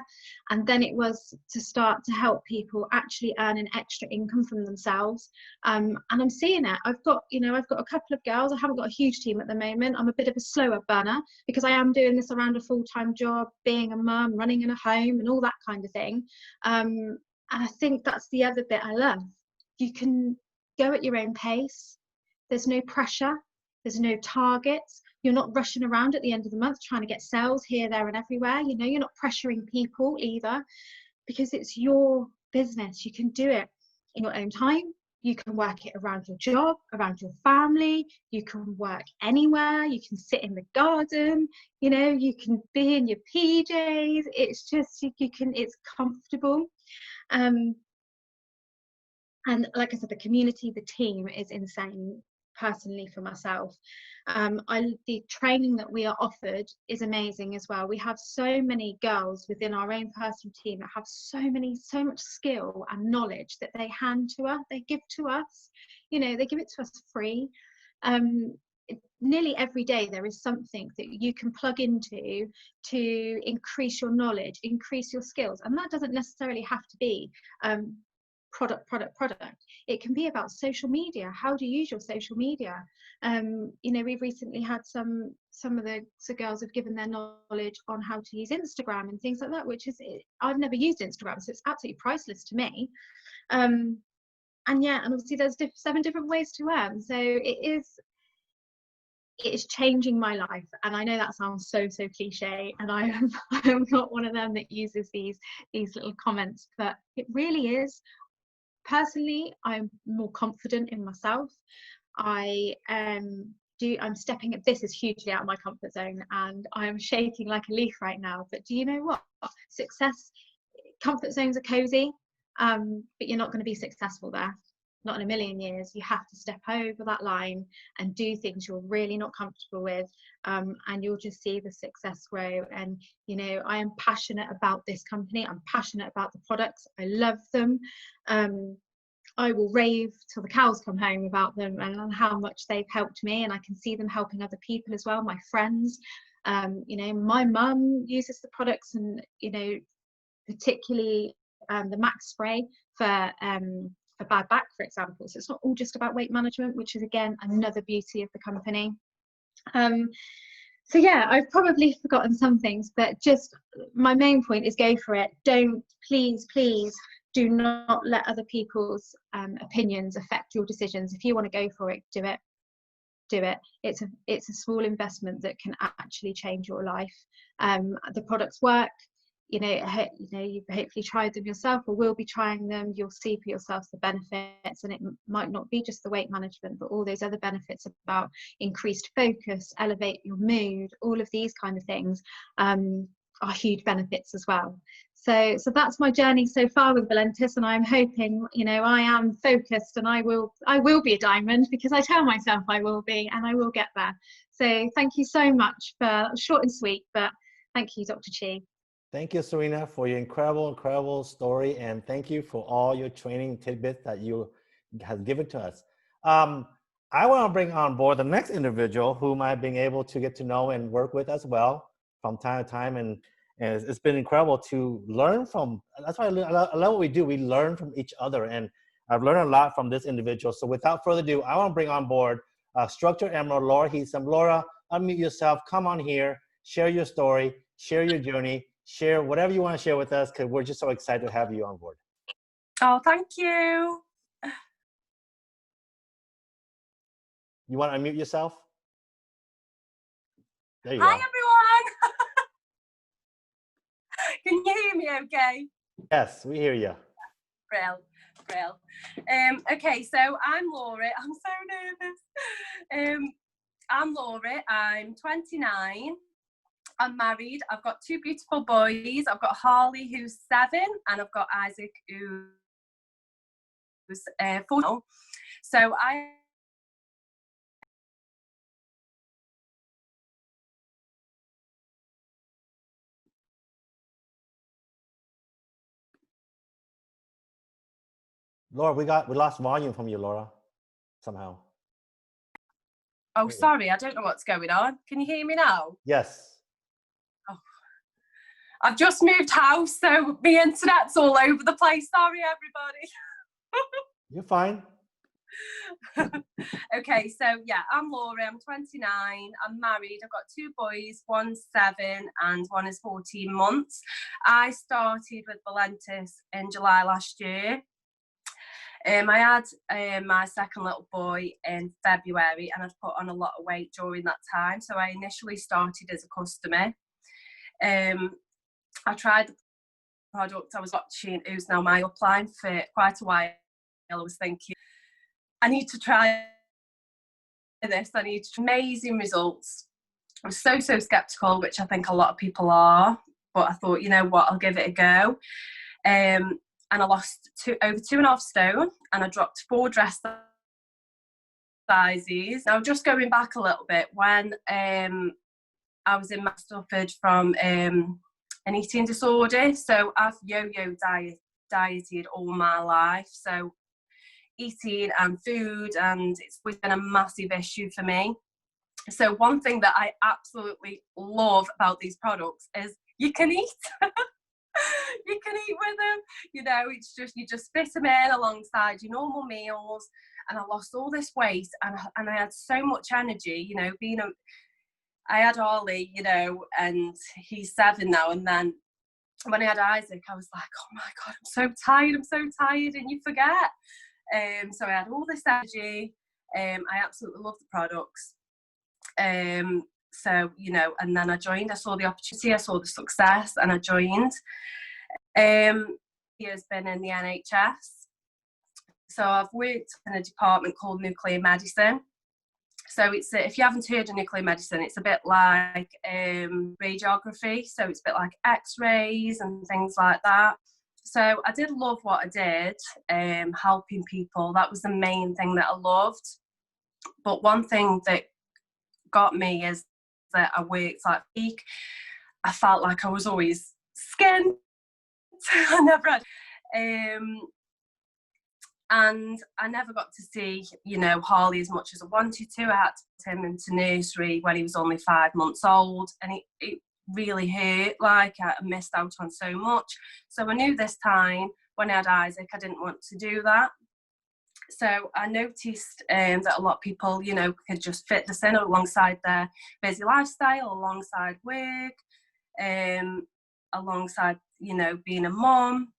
And then it was to start to help people actually earn an extra income from themselves. And I'm seeing it. I've got a couple of girls. I haven't got a huge team at the moment. I'm a bit of a slower burner because I am doing this around a full-time job, being a mum, running in a home and all that kind of thing. And I think that's the other bit I love. You can go at your own pace. There's no pressure. There's no targets. You're not rushing around at the end of the month trying to get sales here, there, and everywhere. You're not pressuring people either, because it's your business. You can do it in your own time. You can work it around your job, around your family. You can work anywhere. You can sit in the garden. You can be in your PJs. It's just, it's comfortable. And like I said, the community, the team is insane. personally for myself. The training that we are offered is amazing as well. We have so many girls within our own personal team that have so much skill and knowledge that they hand to us, they give to us, you know, they give it to us free. Nearly every day there is something that you can plug into to increase your knowledge, increase your skills, and that doesn't necessarily have to be product. It can be about social media, how to use your social media. You know, we've recently had some of the girls have given their knowledge on how to use Instagram and things like that, which is, I've never used Instagram, so it's absolutely priceless to me. And yeah, and obviously there's 7 different ways to earn, so it is changing my life. And I know that sounds so cliche, and I am not one of them that uses these little comments, but it really is. Personally, I'm more confident in myself. I'm stepping, this is hugely out of my comfort zone, and I'm shaking like a leaf right now, but do you know what? Comfort zones are cozy, but you're not going to be successful there, not in a million years. You have to step over that line and do things you're really not comfortable with, and you'll just see the success grow. And you know, I am passionate about this company, I'm passionate about the products, I love them. I will rave till the cows come home about them and how much they've helped me, and I can see them helping other people as well, my friends. You know, my mum uses the products, and you know, particularly the Max spray for bad back, for example. So it's not all just about weight management, which is again another beauty of the company. So yeah, I've probably forgotten some things, but just my main point is go for it. Don't, please do not let other people's opinions affect your decisions. If you want to go for it, do it. It's a small investment that can actually change your life. The products work. You know, you've hopefully tried them yourself or will be trying them. You'll see for yourself the benefits, and it might not be just the weight management, but all those other benefits about increased focus, elevate your mood, all of these kind of things are huge benefits as well. So that's my journey so far with Valentis, and I'm hoping, you know, I am focused, and I will be a diamond, because I tell myself I will be, and I will get there. So thank you so much for short and sweet, but thank you, Dr. Chi. Thank you, Serena, for your incredible story, and thank you for all your training tidbits that you have given to us. I want to bring on board the next individual whom I've been able to get to know and work with as well from time to time, and it's been incredible to learn from. That's why I love what we do. We learn from each other, and I've learned a lot from this individual. So without further ado, I want to bring on board Structure Emerald, Laura Heasem. Laura, unmute yourself, come on here, share your story, share your journey, share whatever you want to share with us, because we're just so excited to have you on board. Oh, thank you. You want to unmute yourself? There you Hi, go. everyone. Can you hear me okay? Yes, we hear you. Brill. Okay, so I'm Laura. I'm so nervous. I'm Laura. I'm 29. I'm married. I've got 2 beautiful boys. I've got Harley, who's 7, and I've got Isaac, who's 4. So Laura, we lost volume from you, Laura, somehow. Oh, sorry, I don't know what's going on. Can you hear me now? Yes. Oh. I've just moved house, so the internet's all over the place. Sorry, everybody. You're fine. Okay, so yeah, I'm Laura. I'm 29. I'm married. I've got 2 boys. One's 7 and one is 14 months. I started with Valentis in July last year. I had my second little boy in February, and I'd put on a lot of weight during that time. So I initially started as a customer. I tried the product. I was watching Who's Now My Upline for quite a while. I was thinking, I need to try this. I need amazing results. I was so skeptical, which I think a lot of people are. But I thought, you know what, I'll give it a go. And I lost over 2.5 stone, and I dropped 4 dress sizes. Now, just going back a little bit, when I was in suffered from an eating disorder, so I've yo-yo dieted all my life. So eating and food, and it's always been a massive issue for me. So one thing that I absolutely love about these products is you can eat. You can eat with them, you know. It's just, you just fit them in alongside your normal meals. And I lost all this weight, and I had so much energy, you know. I had Ollie, you know, and he's 7 now. And then when I had Isaac, I was like, oh my God, I'm so tired, and you forget. So I had all this energy. I absolutely love the products. So, you know, and then I joined. I saw the opportunity, I saw the success, and I joined. He has been in the NHS. So I've worked in a department called nuclear medicine. So it's, if you haven't heard of nuclear medicine, it's a bit like radiography. So it's a bit like x-rays and things like that. So I did love what I did, helping people. That was the main thing that I loved. But one thing that got me is that I worked like peak. I felt like I was always skint. I never had, and I never got to see, you know, Harley as much as I wanted to. I had to put him into nursery when he was only 5 months old, and it really hurt. Like, I missed out on so much. So I knew this time when I had Isaac, I didn't want to do that. So I noticed that a lot of people, you know, could just fit this in alongside their busy lifestyle, alongside work, alongside, you know, being a mum.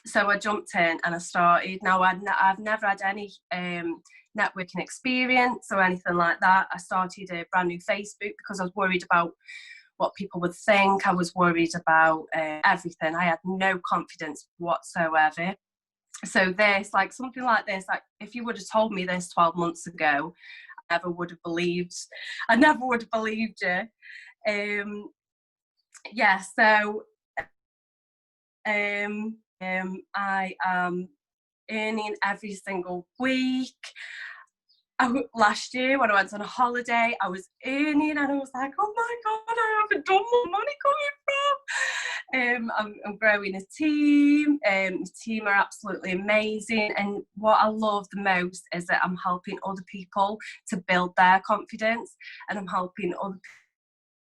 So I jumped in and I started. Now, I've never had any networking experience or anything like that. I started a brand new Facebook because I was worried about what people would think. I was worried about everything. I had no confidence whatsoever. So this, like something like this, like if you would have told me this 12 months ago, I never would have believed you. Yeah, so I am earning every single week. Last year when I went on a holiday, I was earning, and I was like, oh my God, I haven't done more money coming from. I'm growing a team. The team are absolutely amazing, and what I love the most is that I'm helping other people to build their confidence, and I'm helping other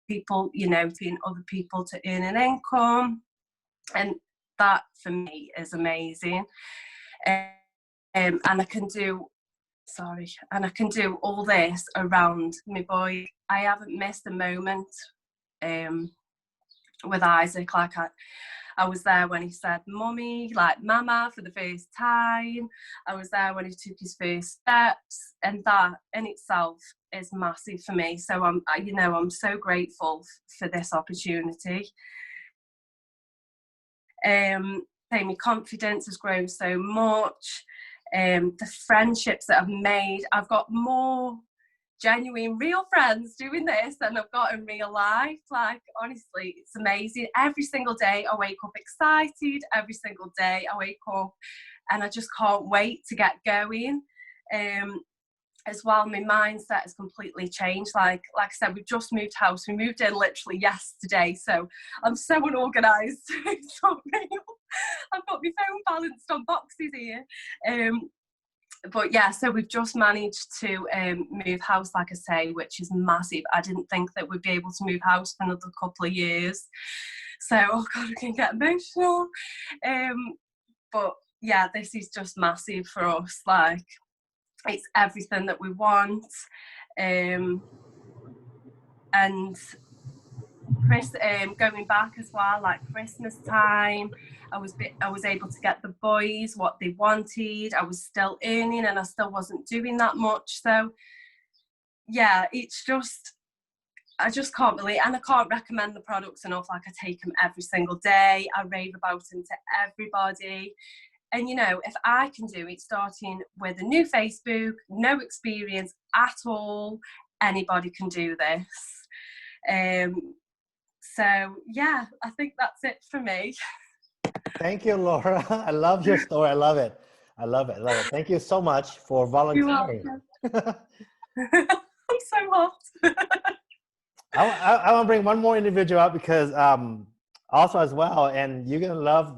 people, you know, other people to earn an income, and that for me is amazing. And I can do all this around my boy. I haven't missed a moment with Isaac. Like I was there when he said mummy, like mama, for the first time. I was there when he took his first steps, and that in itself is massive for me. So I'm so grateful for this opportunity. My confidence has grown so much. The friendships that I've made, I've got more genuine, real friends doing this than I've got in real life. Like, honestly, it's amazing. Every single day I wake up excited. Every single day I wake up and I just can't wait to get going. As well, my mindset has completely changed. Like I said, we've just moved house. We moved in literally yesterday, so I'm so unorganised. It's not real. I've got my phone balanced on boxes here. But yeah, so we've just managed to move house, like I say, which is massive. I didn't think that we'd be able to move house for another couple of years. So, oh God, I can get emotional. But yeah, this is just massive for us. Like, it's everything that we want. And Chris, going back as well, like Christmas time, I was able to get the boys what they wanted. I was still earning, and I still wasn't doing that much. So yeah, it's just, I just can't believe, and I can't recommend the products enough. Like, I take them every single day. I rave about them to everybody. And, you know, if I can do it, starting with a new Facebook, no experience at all, anybody can do this. So, yeah, I think that's it for me. Thank you, Laura. I love your story. I love it. Thank you so much for volunteering. I'm so hot. I want to bring one more individual up because also as well, and you're gonna love.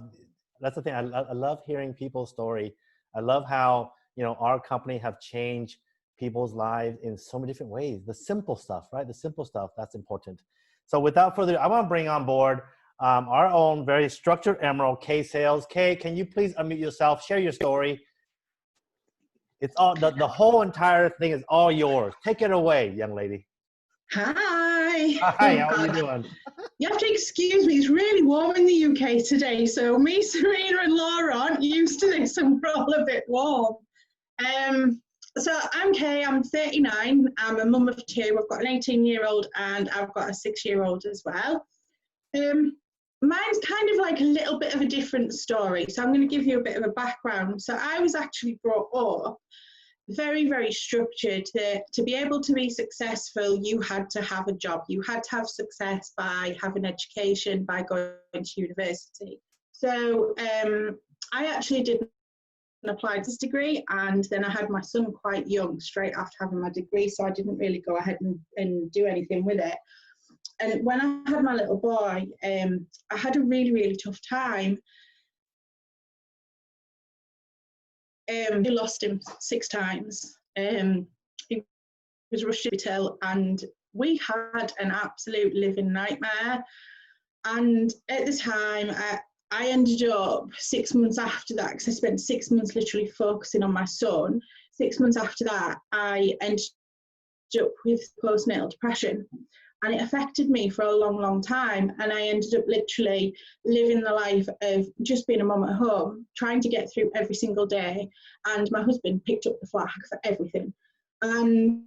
That's the thing. I love hearing people's story. I love how our company have changed people's lives in so many different ways. The simple stuff, right? The simple stuff, that's important. So without further ado, I want to bring on board our own very structured emerald, Kay Sales. Kay, can you please unmute yourself, share your story? It's all the whole entire thing is all yours. Take it away, young lady. Hi. Hi, how are you doing? You have to excuse me, it's really warm in the UK today, so me, Serena and Laura aren't used to this and we're all a bit warm. So I'm Kay, I'm 39, I'm a mum of two, I've got an 18-year-old and I've got a 6-year-old as well. Mine's kind of like a little bit of a different story, so I'm going to give you a bit of a background. So I was actually brought up very, very structured. To be able to be successful, you had to have a job. You had to have success by having education, by going to university. So I actually did an applied degree, and then I had my son quite young, straight after having my degree, so I didn't really go ahead and do anything with it. And when I had my little boy, I had a really, really tough time. We lost him 6 times. He was rushed to the hospital and we had an absolute living nightmare. And at the time, I ended up 6 months after that, because I spent 6 months literally focusing on my son. 6 months after that, I ended up with postnatal depression. And it affected me for a long, long time. And I ended up literally living the life of just being a mum at home, trying to get through every single day. And my husband picked up the slack for everything. And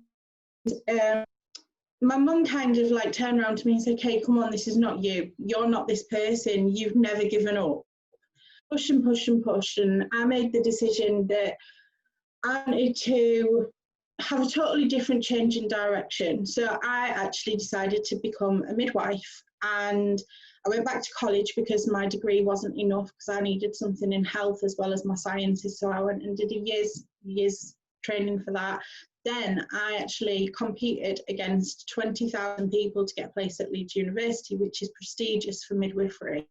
my mum kind of like turned around to me and said, "Kay, come on, this is not you. You're not this person. You've never given up." Push and push and push. And I made the decision that I wanted to have a totally different change in direction. So I actually decided to become a midwife, and I went back to college because my degree wasn't enough, because I needed something in health as well as my sciences. So I went and did a year's training for that. Then I actually competed against 20,000 people to get a place at Leeds University, which is prestigious for midwifery.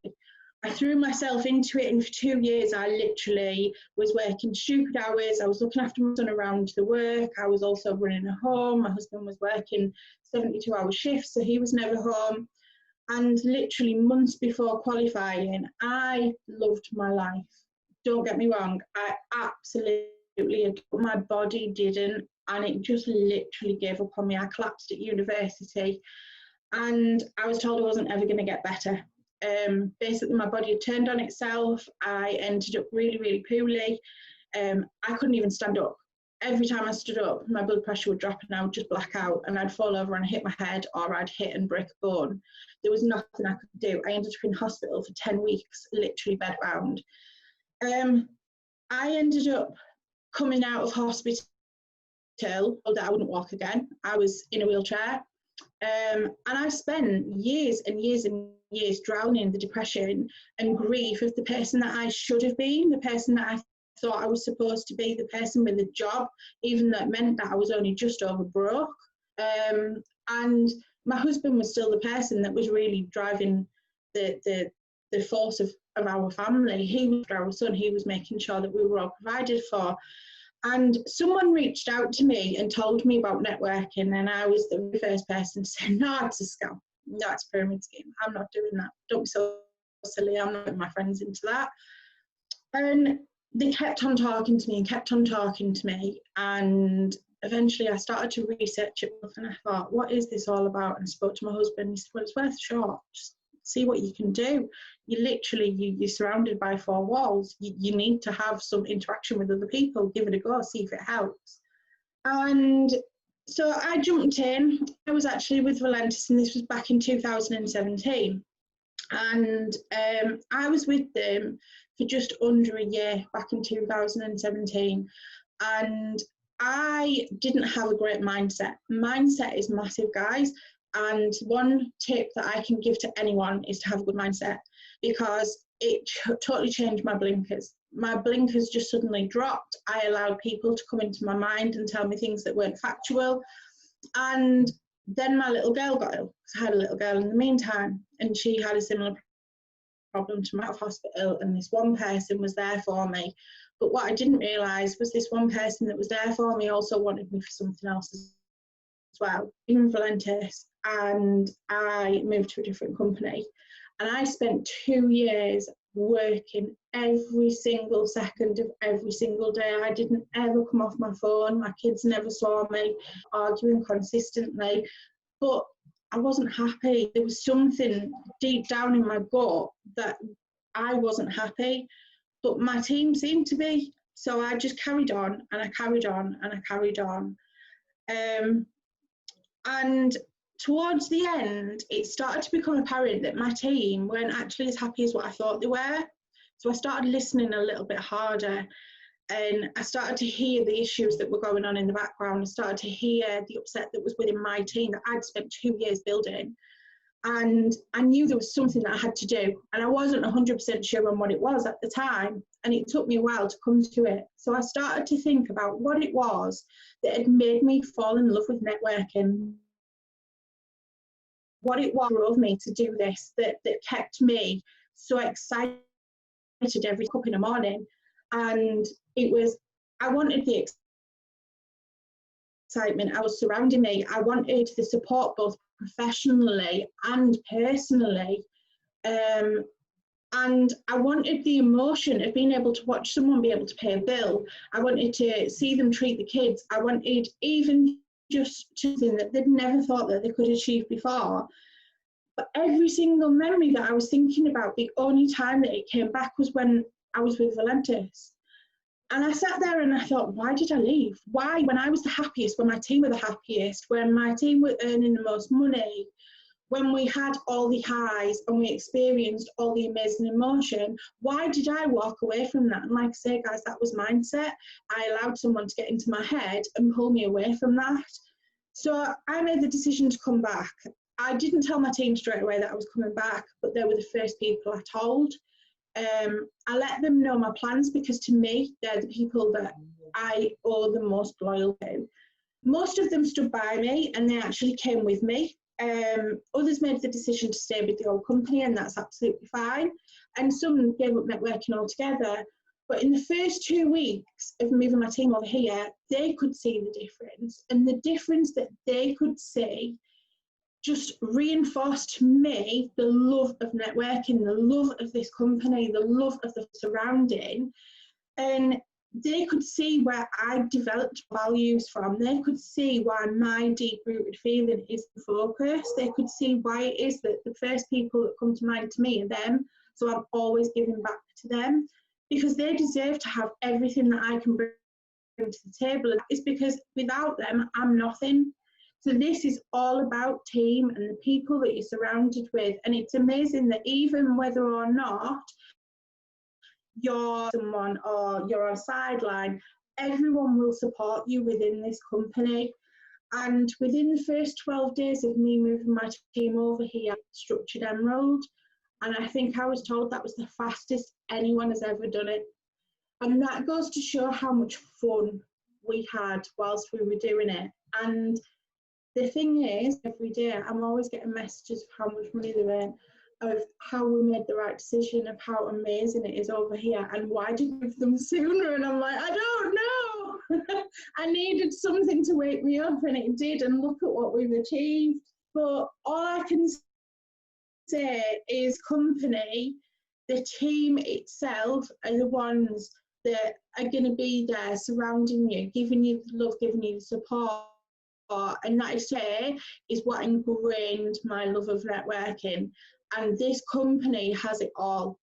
I threw myself into it, and for 2 years I literally was working stupid hours. I was looking after my son around the work. I was also running a home. My husband was working 72-hour shifts, so he was never home. And literally months before qualifying, I loved my life. Don't get me wrong, I absolutely adored. My body didn't, and it just literally gave up on me. I collapsed at university, and I was told I wasn't ever going to get better. Basically my body had turned on itself. I ended up really, really poorly. I couldn't even stand up. Every time I stood up, my blood pressure would drop and I would just black out, and I'd fall over and hit my head, or I'd hit and break a bone. There was nothing I could do. I ended up in hospital for 10 weeks, literally bedbound. I ended up coming out of hospital that I wouldn't walk again. I was in a wheelchair. And I spent years and years and years drowning in the depression and grief of the person that I should have been, the person that I thought I was supposed to be, the person with a job, even though it meant that I was only just over broke. And my husband was still the person that was really driving the force of our family. He was our son. He was making sure that we were all provided for. And someone reached out to me and told me about networking, and I was the first person to say, "No, it's a scam. No, it's a pyramid scheme. I'm not doing that. Don't be so silly. I'm not putting my friends into that." And they kept on talking to me and kept on talking to me. And eventually I started to research it, and I thought, what is this all about? And I spoke to my husband. He said, "Well, it's worth a shot. Just see what you can do. You're surrounded by 4 walls. You need to have some interaction with other people. Give it a go, see if it helps." And so I jumped in. I was actually with Valentis, and this was back in 2017. And I was with them for just under a year back in 2017. And I didn't have a great mindset. Mindset is massive, guys. And one tip that I can give to anyone is to have a good mindset, because it totally changed my blinkers. my blinkers just suddenly dropped. I allowed people to come into my mind and tell me things that weren't factual. And then my little girl got ill. I had a little girl in the meantime, and she had a similar problem to me out of hospital, and this one person was there for me. But what I didn't realise was this one person that was there for me also wanted me for something else as well, in Valentis, and I moved to a different company. And I spent 2 years working every single second of every single day. I didn't ever come off my phone. My kids never saw me arguing consistently. But I wasn't happy. There was something deep down in my gut that I wasn't happy, but my team seemed to be. So I just carried on, and I carried on, and I carried on. And towards the end, it started to become apparent that my team weren't actually as happy as what I thought they were. So I started listening a little bit harder, and I started to hear the issues that were going on in the background. I started to hear the upset that was within my team that I'd spent 2 years building. And I knew there was something that I had to do, and I wasn't 100% sure on what it was at the time, and it took me a while to come to it. So I started to think about what it was that had made me fall in love with networking, what it was that drove me to do this, that kept me so excited every up in the morning. And it was, I wanted the excitement. I was surrounding me. I wanted the support both professionally and personally. And I wanted the emotion of being able to watch someone be able to pay a bill. I wanted to see them treat the kids. I wanted even just something that they'd never thought that they could achieve before. But every single memory that I was thinking about, the only time that it came back was when I was with Valentis. And I sat there and I thought, why did I leave? Why, when I was the happiest, when my team were the happiest, when my team were earning the most money, when we had all the highs and we experienced all the amazing emotion, why did I walk away from that? And like I say, guys, that was mindset. I allowed someone to get into my head and pull me away from that. So I made the decision to come back. I didn't tell my team straight away that I was coming back, but they were the first people I told. I let them know my plans, because to me, they're the people that I owe the most loyal to. Most of them stood by me and they actually came with me. Others made the decision to stay with the old company, and that's absolutely fine. And some gave up networking altogether. But in the first 2 weeks of moving my team over here, they could see the difference. And the difference that they could see just reinforced to me the love of networking, the love of this company, the love of the surrounding. And they could see where I developed values from. They could see why my deep-rooted feeling is the focus. They could see why it is that the first people that come to mind to me are them. So I'm always giving back to them, because they deserve to have everything that I can bring to the table. And it's because without them, I'm nothing. So this is all about team and the people that you're surrounded with. And it's amazing that even whether or not you're someone or you're on a sideline, everyone will support you within this company. And within the first 12 days of me moving my team over here, Structured Emerald, and I think I was told that was the fastest anyone has ever done it. And that goes to show how much fun we had whilst we were doing it. And the thing is, every day I'm always getting messages of how much money they earn, of how we made the right decision, of how amazing it is over here, and why didn't we give them sooner? And I'm like, I don't know. I needed something to wake me up, and it did, and look at what we've achieved. But all I can say is company, the team itself are the ones that are going to be there surrounding you, giving you the love, giving you the support. And that, I say, is what ingrained my love of networking. And this company has it all.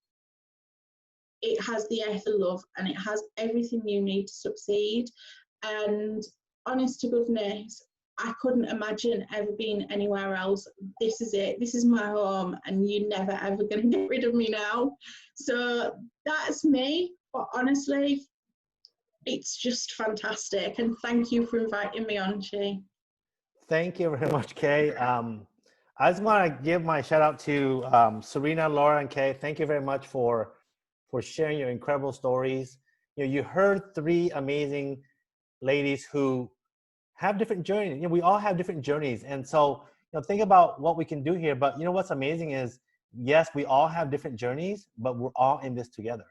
It has the earth of love, and it has everything you need to succeed. And honest to goodness, I couldn't imagine ever being anywhere else. This is it. This is my home, and you're never ever going to get rid of me now. So that's me. But honestly, it's just fantastic. And thank you for inviting me on, Chi. Thank you very much, Kay. I just want to give my shout out to Serena, Laura, and Kay. Thank you very much for for sharing your incredible stories. You know, you heard 3 amazing ladies who have different journeys. You know, we all have different journeys. And so, you know, think about what we can do here. But you know, what's amazing is, yes, we all have different journeys, but we're all in this together.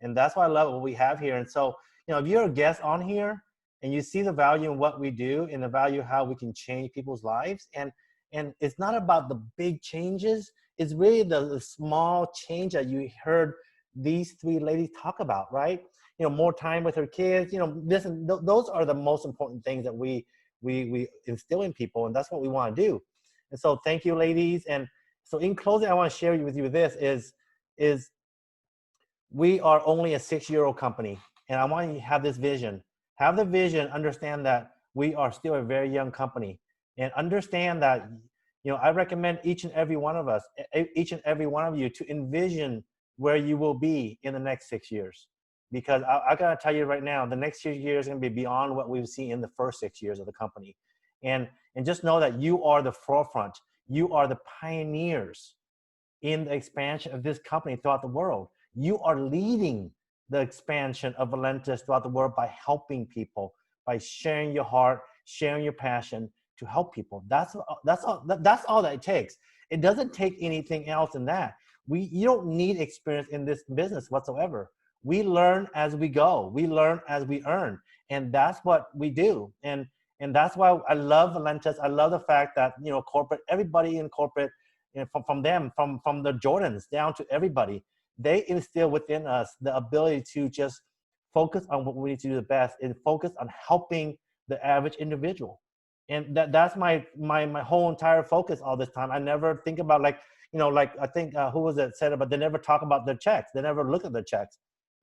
And that's why I love what we have here. And so, you know, if you're a guest on here and you see the value in what we do and the value how we can change people's lives, and it's not about the big changes, it's really the small change that you heard these 3 ladies talk about, right? You know, more time with her kids, you know, those are the most important things that we instill in people, and that's what we want to do. And so thank you, ladies. And so in closing, I want to share with you this is we are only a 6-year-old company, and I want you to have this vision. Have the vision, understand that we are still a very young company, and understand that, you know, I recommend each and every one of us, each and every one of you, to envision where you will be in the next 6 years. Because I gotta tell you right now, the next 6 years is gonna be beyond what we've seen in the first 6 years of the company. And just know that you are the forefront. You are the pioneers in the expansion of this company throughout the world. You are leading the expansion of Valentis throughout the world by helping people, by sharing your heart, sharing your passion to help people. That's all that it takes. It doesn't take anything else than that. You don't need experience in this business whatsoever. We learn as we go. We learn as we earn. And that's what we do. And that's why I love Valentis. I love the fact that, you know, corporate, everybody in corporate, you know, from the Jordans down to everybody, they instill within us the ability to just focus on what we need to do the best and focus on helping the average individual. And that's my whole entire focus all this time. I never think about, like, you know, like I think, who was it said about, they never talk about their checks. They never look at their checks.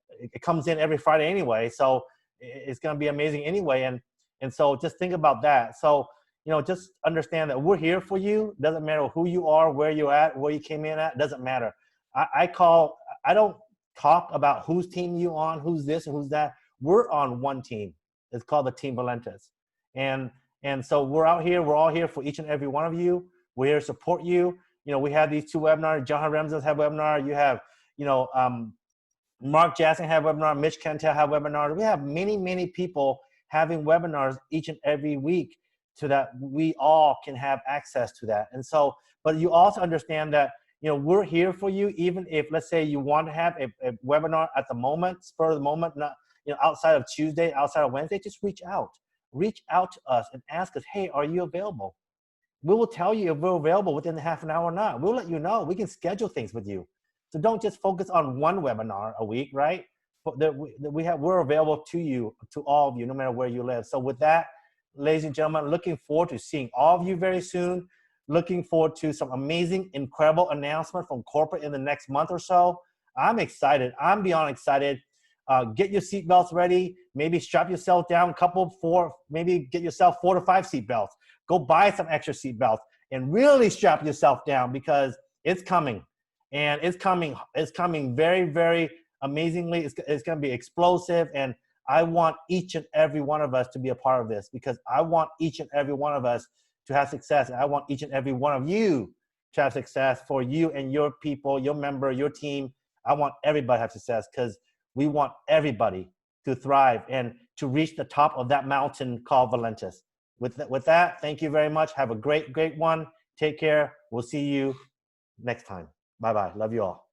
It comes in every Friday anyway. So it's going to be amazing anyway. And so just think about that. So, you know, just understand that we're here for you. Doesn't matter who you are, where you're at, where you came in at, doesn't matter. I don't talk about whose team you on, who's this and who's that. We're on one team. It's called the Team Valentis. And so we're out here. We're all here for each and every one of you. We're here to support you. You know, we have these 2 webinars. John Ramses have webinar. You have, you know, Mark Jackson have webinar. Mitch Cantel have webinar. We have many, many people having webinars each and every week so that we all can have access to that. And so, but you also understand that, you know, we're here for you, even if, let's say, you want to have a webinar at the moment, spur of the moment, not, you know, outside of Tuesday, outside of Wednesday, just reach out to us and ask us, hey, are you available? We will tell you if we're available within the half an hour or not. We'll let you know. We can schedule things with you. So don't just focus on one webinar a week, right? But we're available to you, to all of you, no matter where you live. So with that, ladies and gentlemen, looking forward to seeing all of you very soon. Looking forward to some amazing, incredible announcement from corporate in the next month or so. I'm excited. I'm beyond excited. Get your seatbelts ready. Maybe strap yourself down, maybe get yourself 4 to 5 seatbelts. Go buy some extra seatbelts and really strap yourself down, because it's coming. And it's coming very, very amazingly. It's going to be explosive. And I want each and every one of us to be a part of this, because I want each and every one of us to have success. And I want each and every one of you to have success for you and your people, your member, your team. I want everybody to have success, because we want everybody to thrive and to reach the top of that mountain called Valentis. With that, thank you very much. Have a great, great one. Take care. We'll see you next time. Bye-bye. Love you all.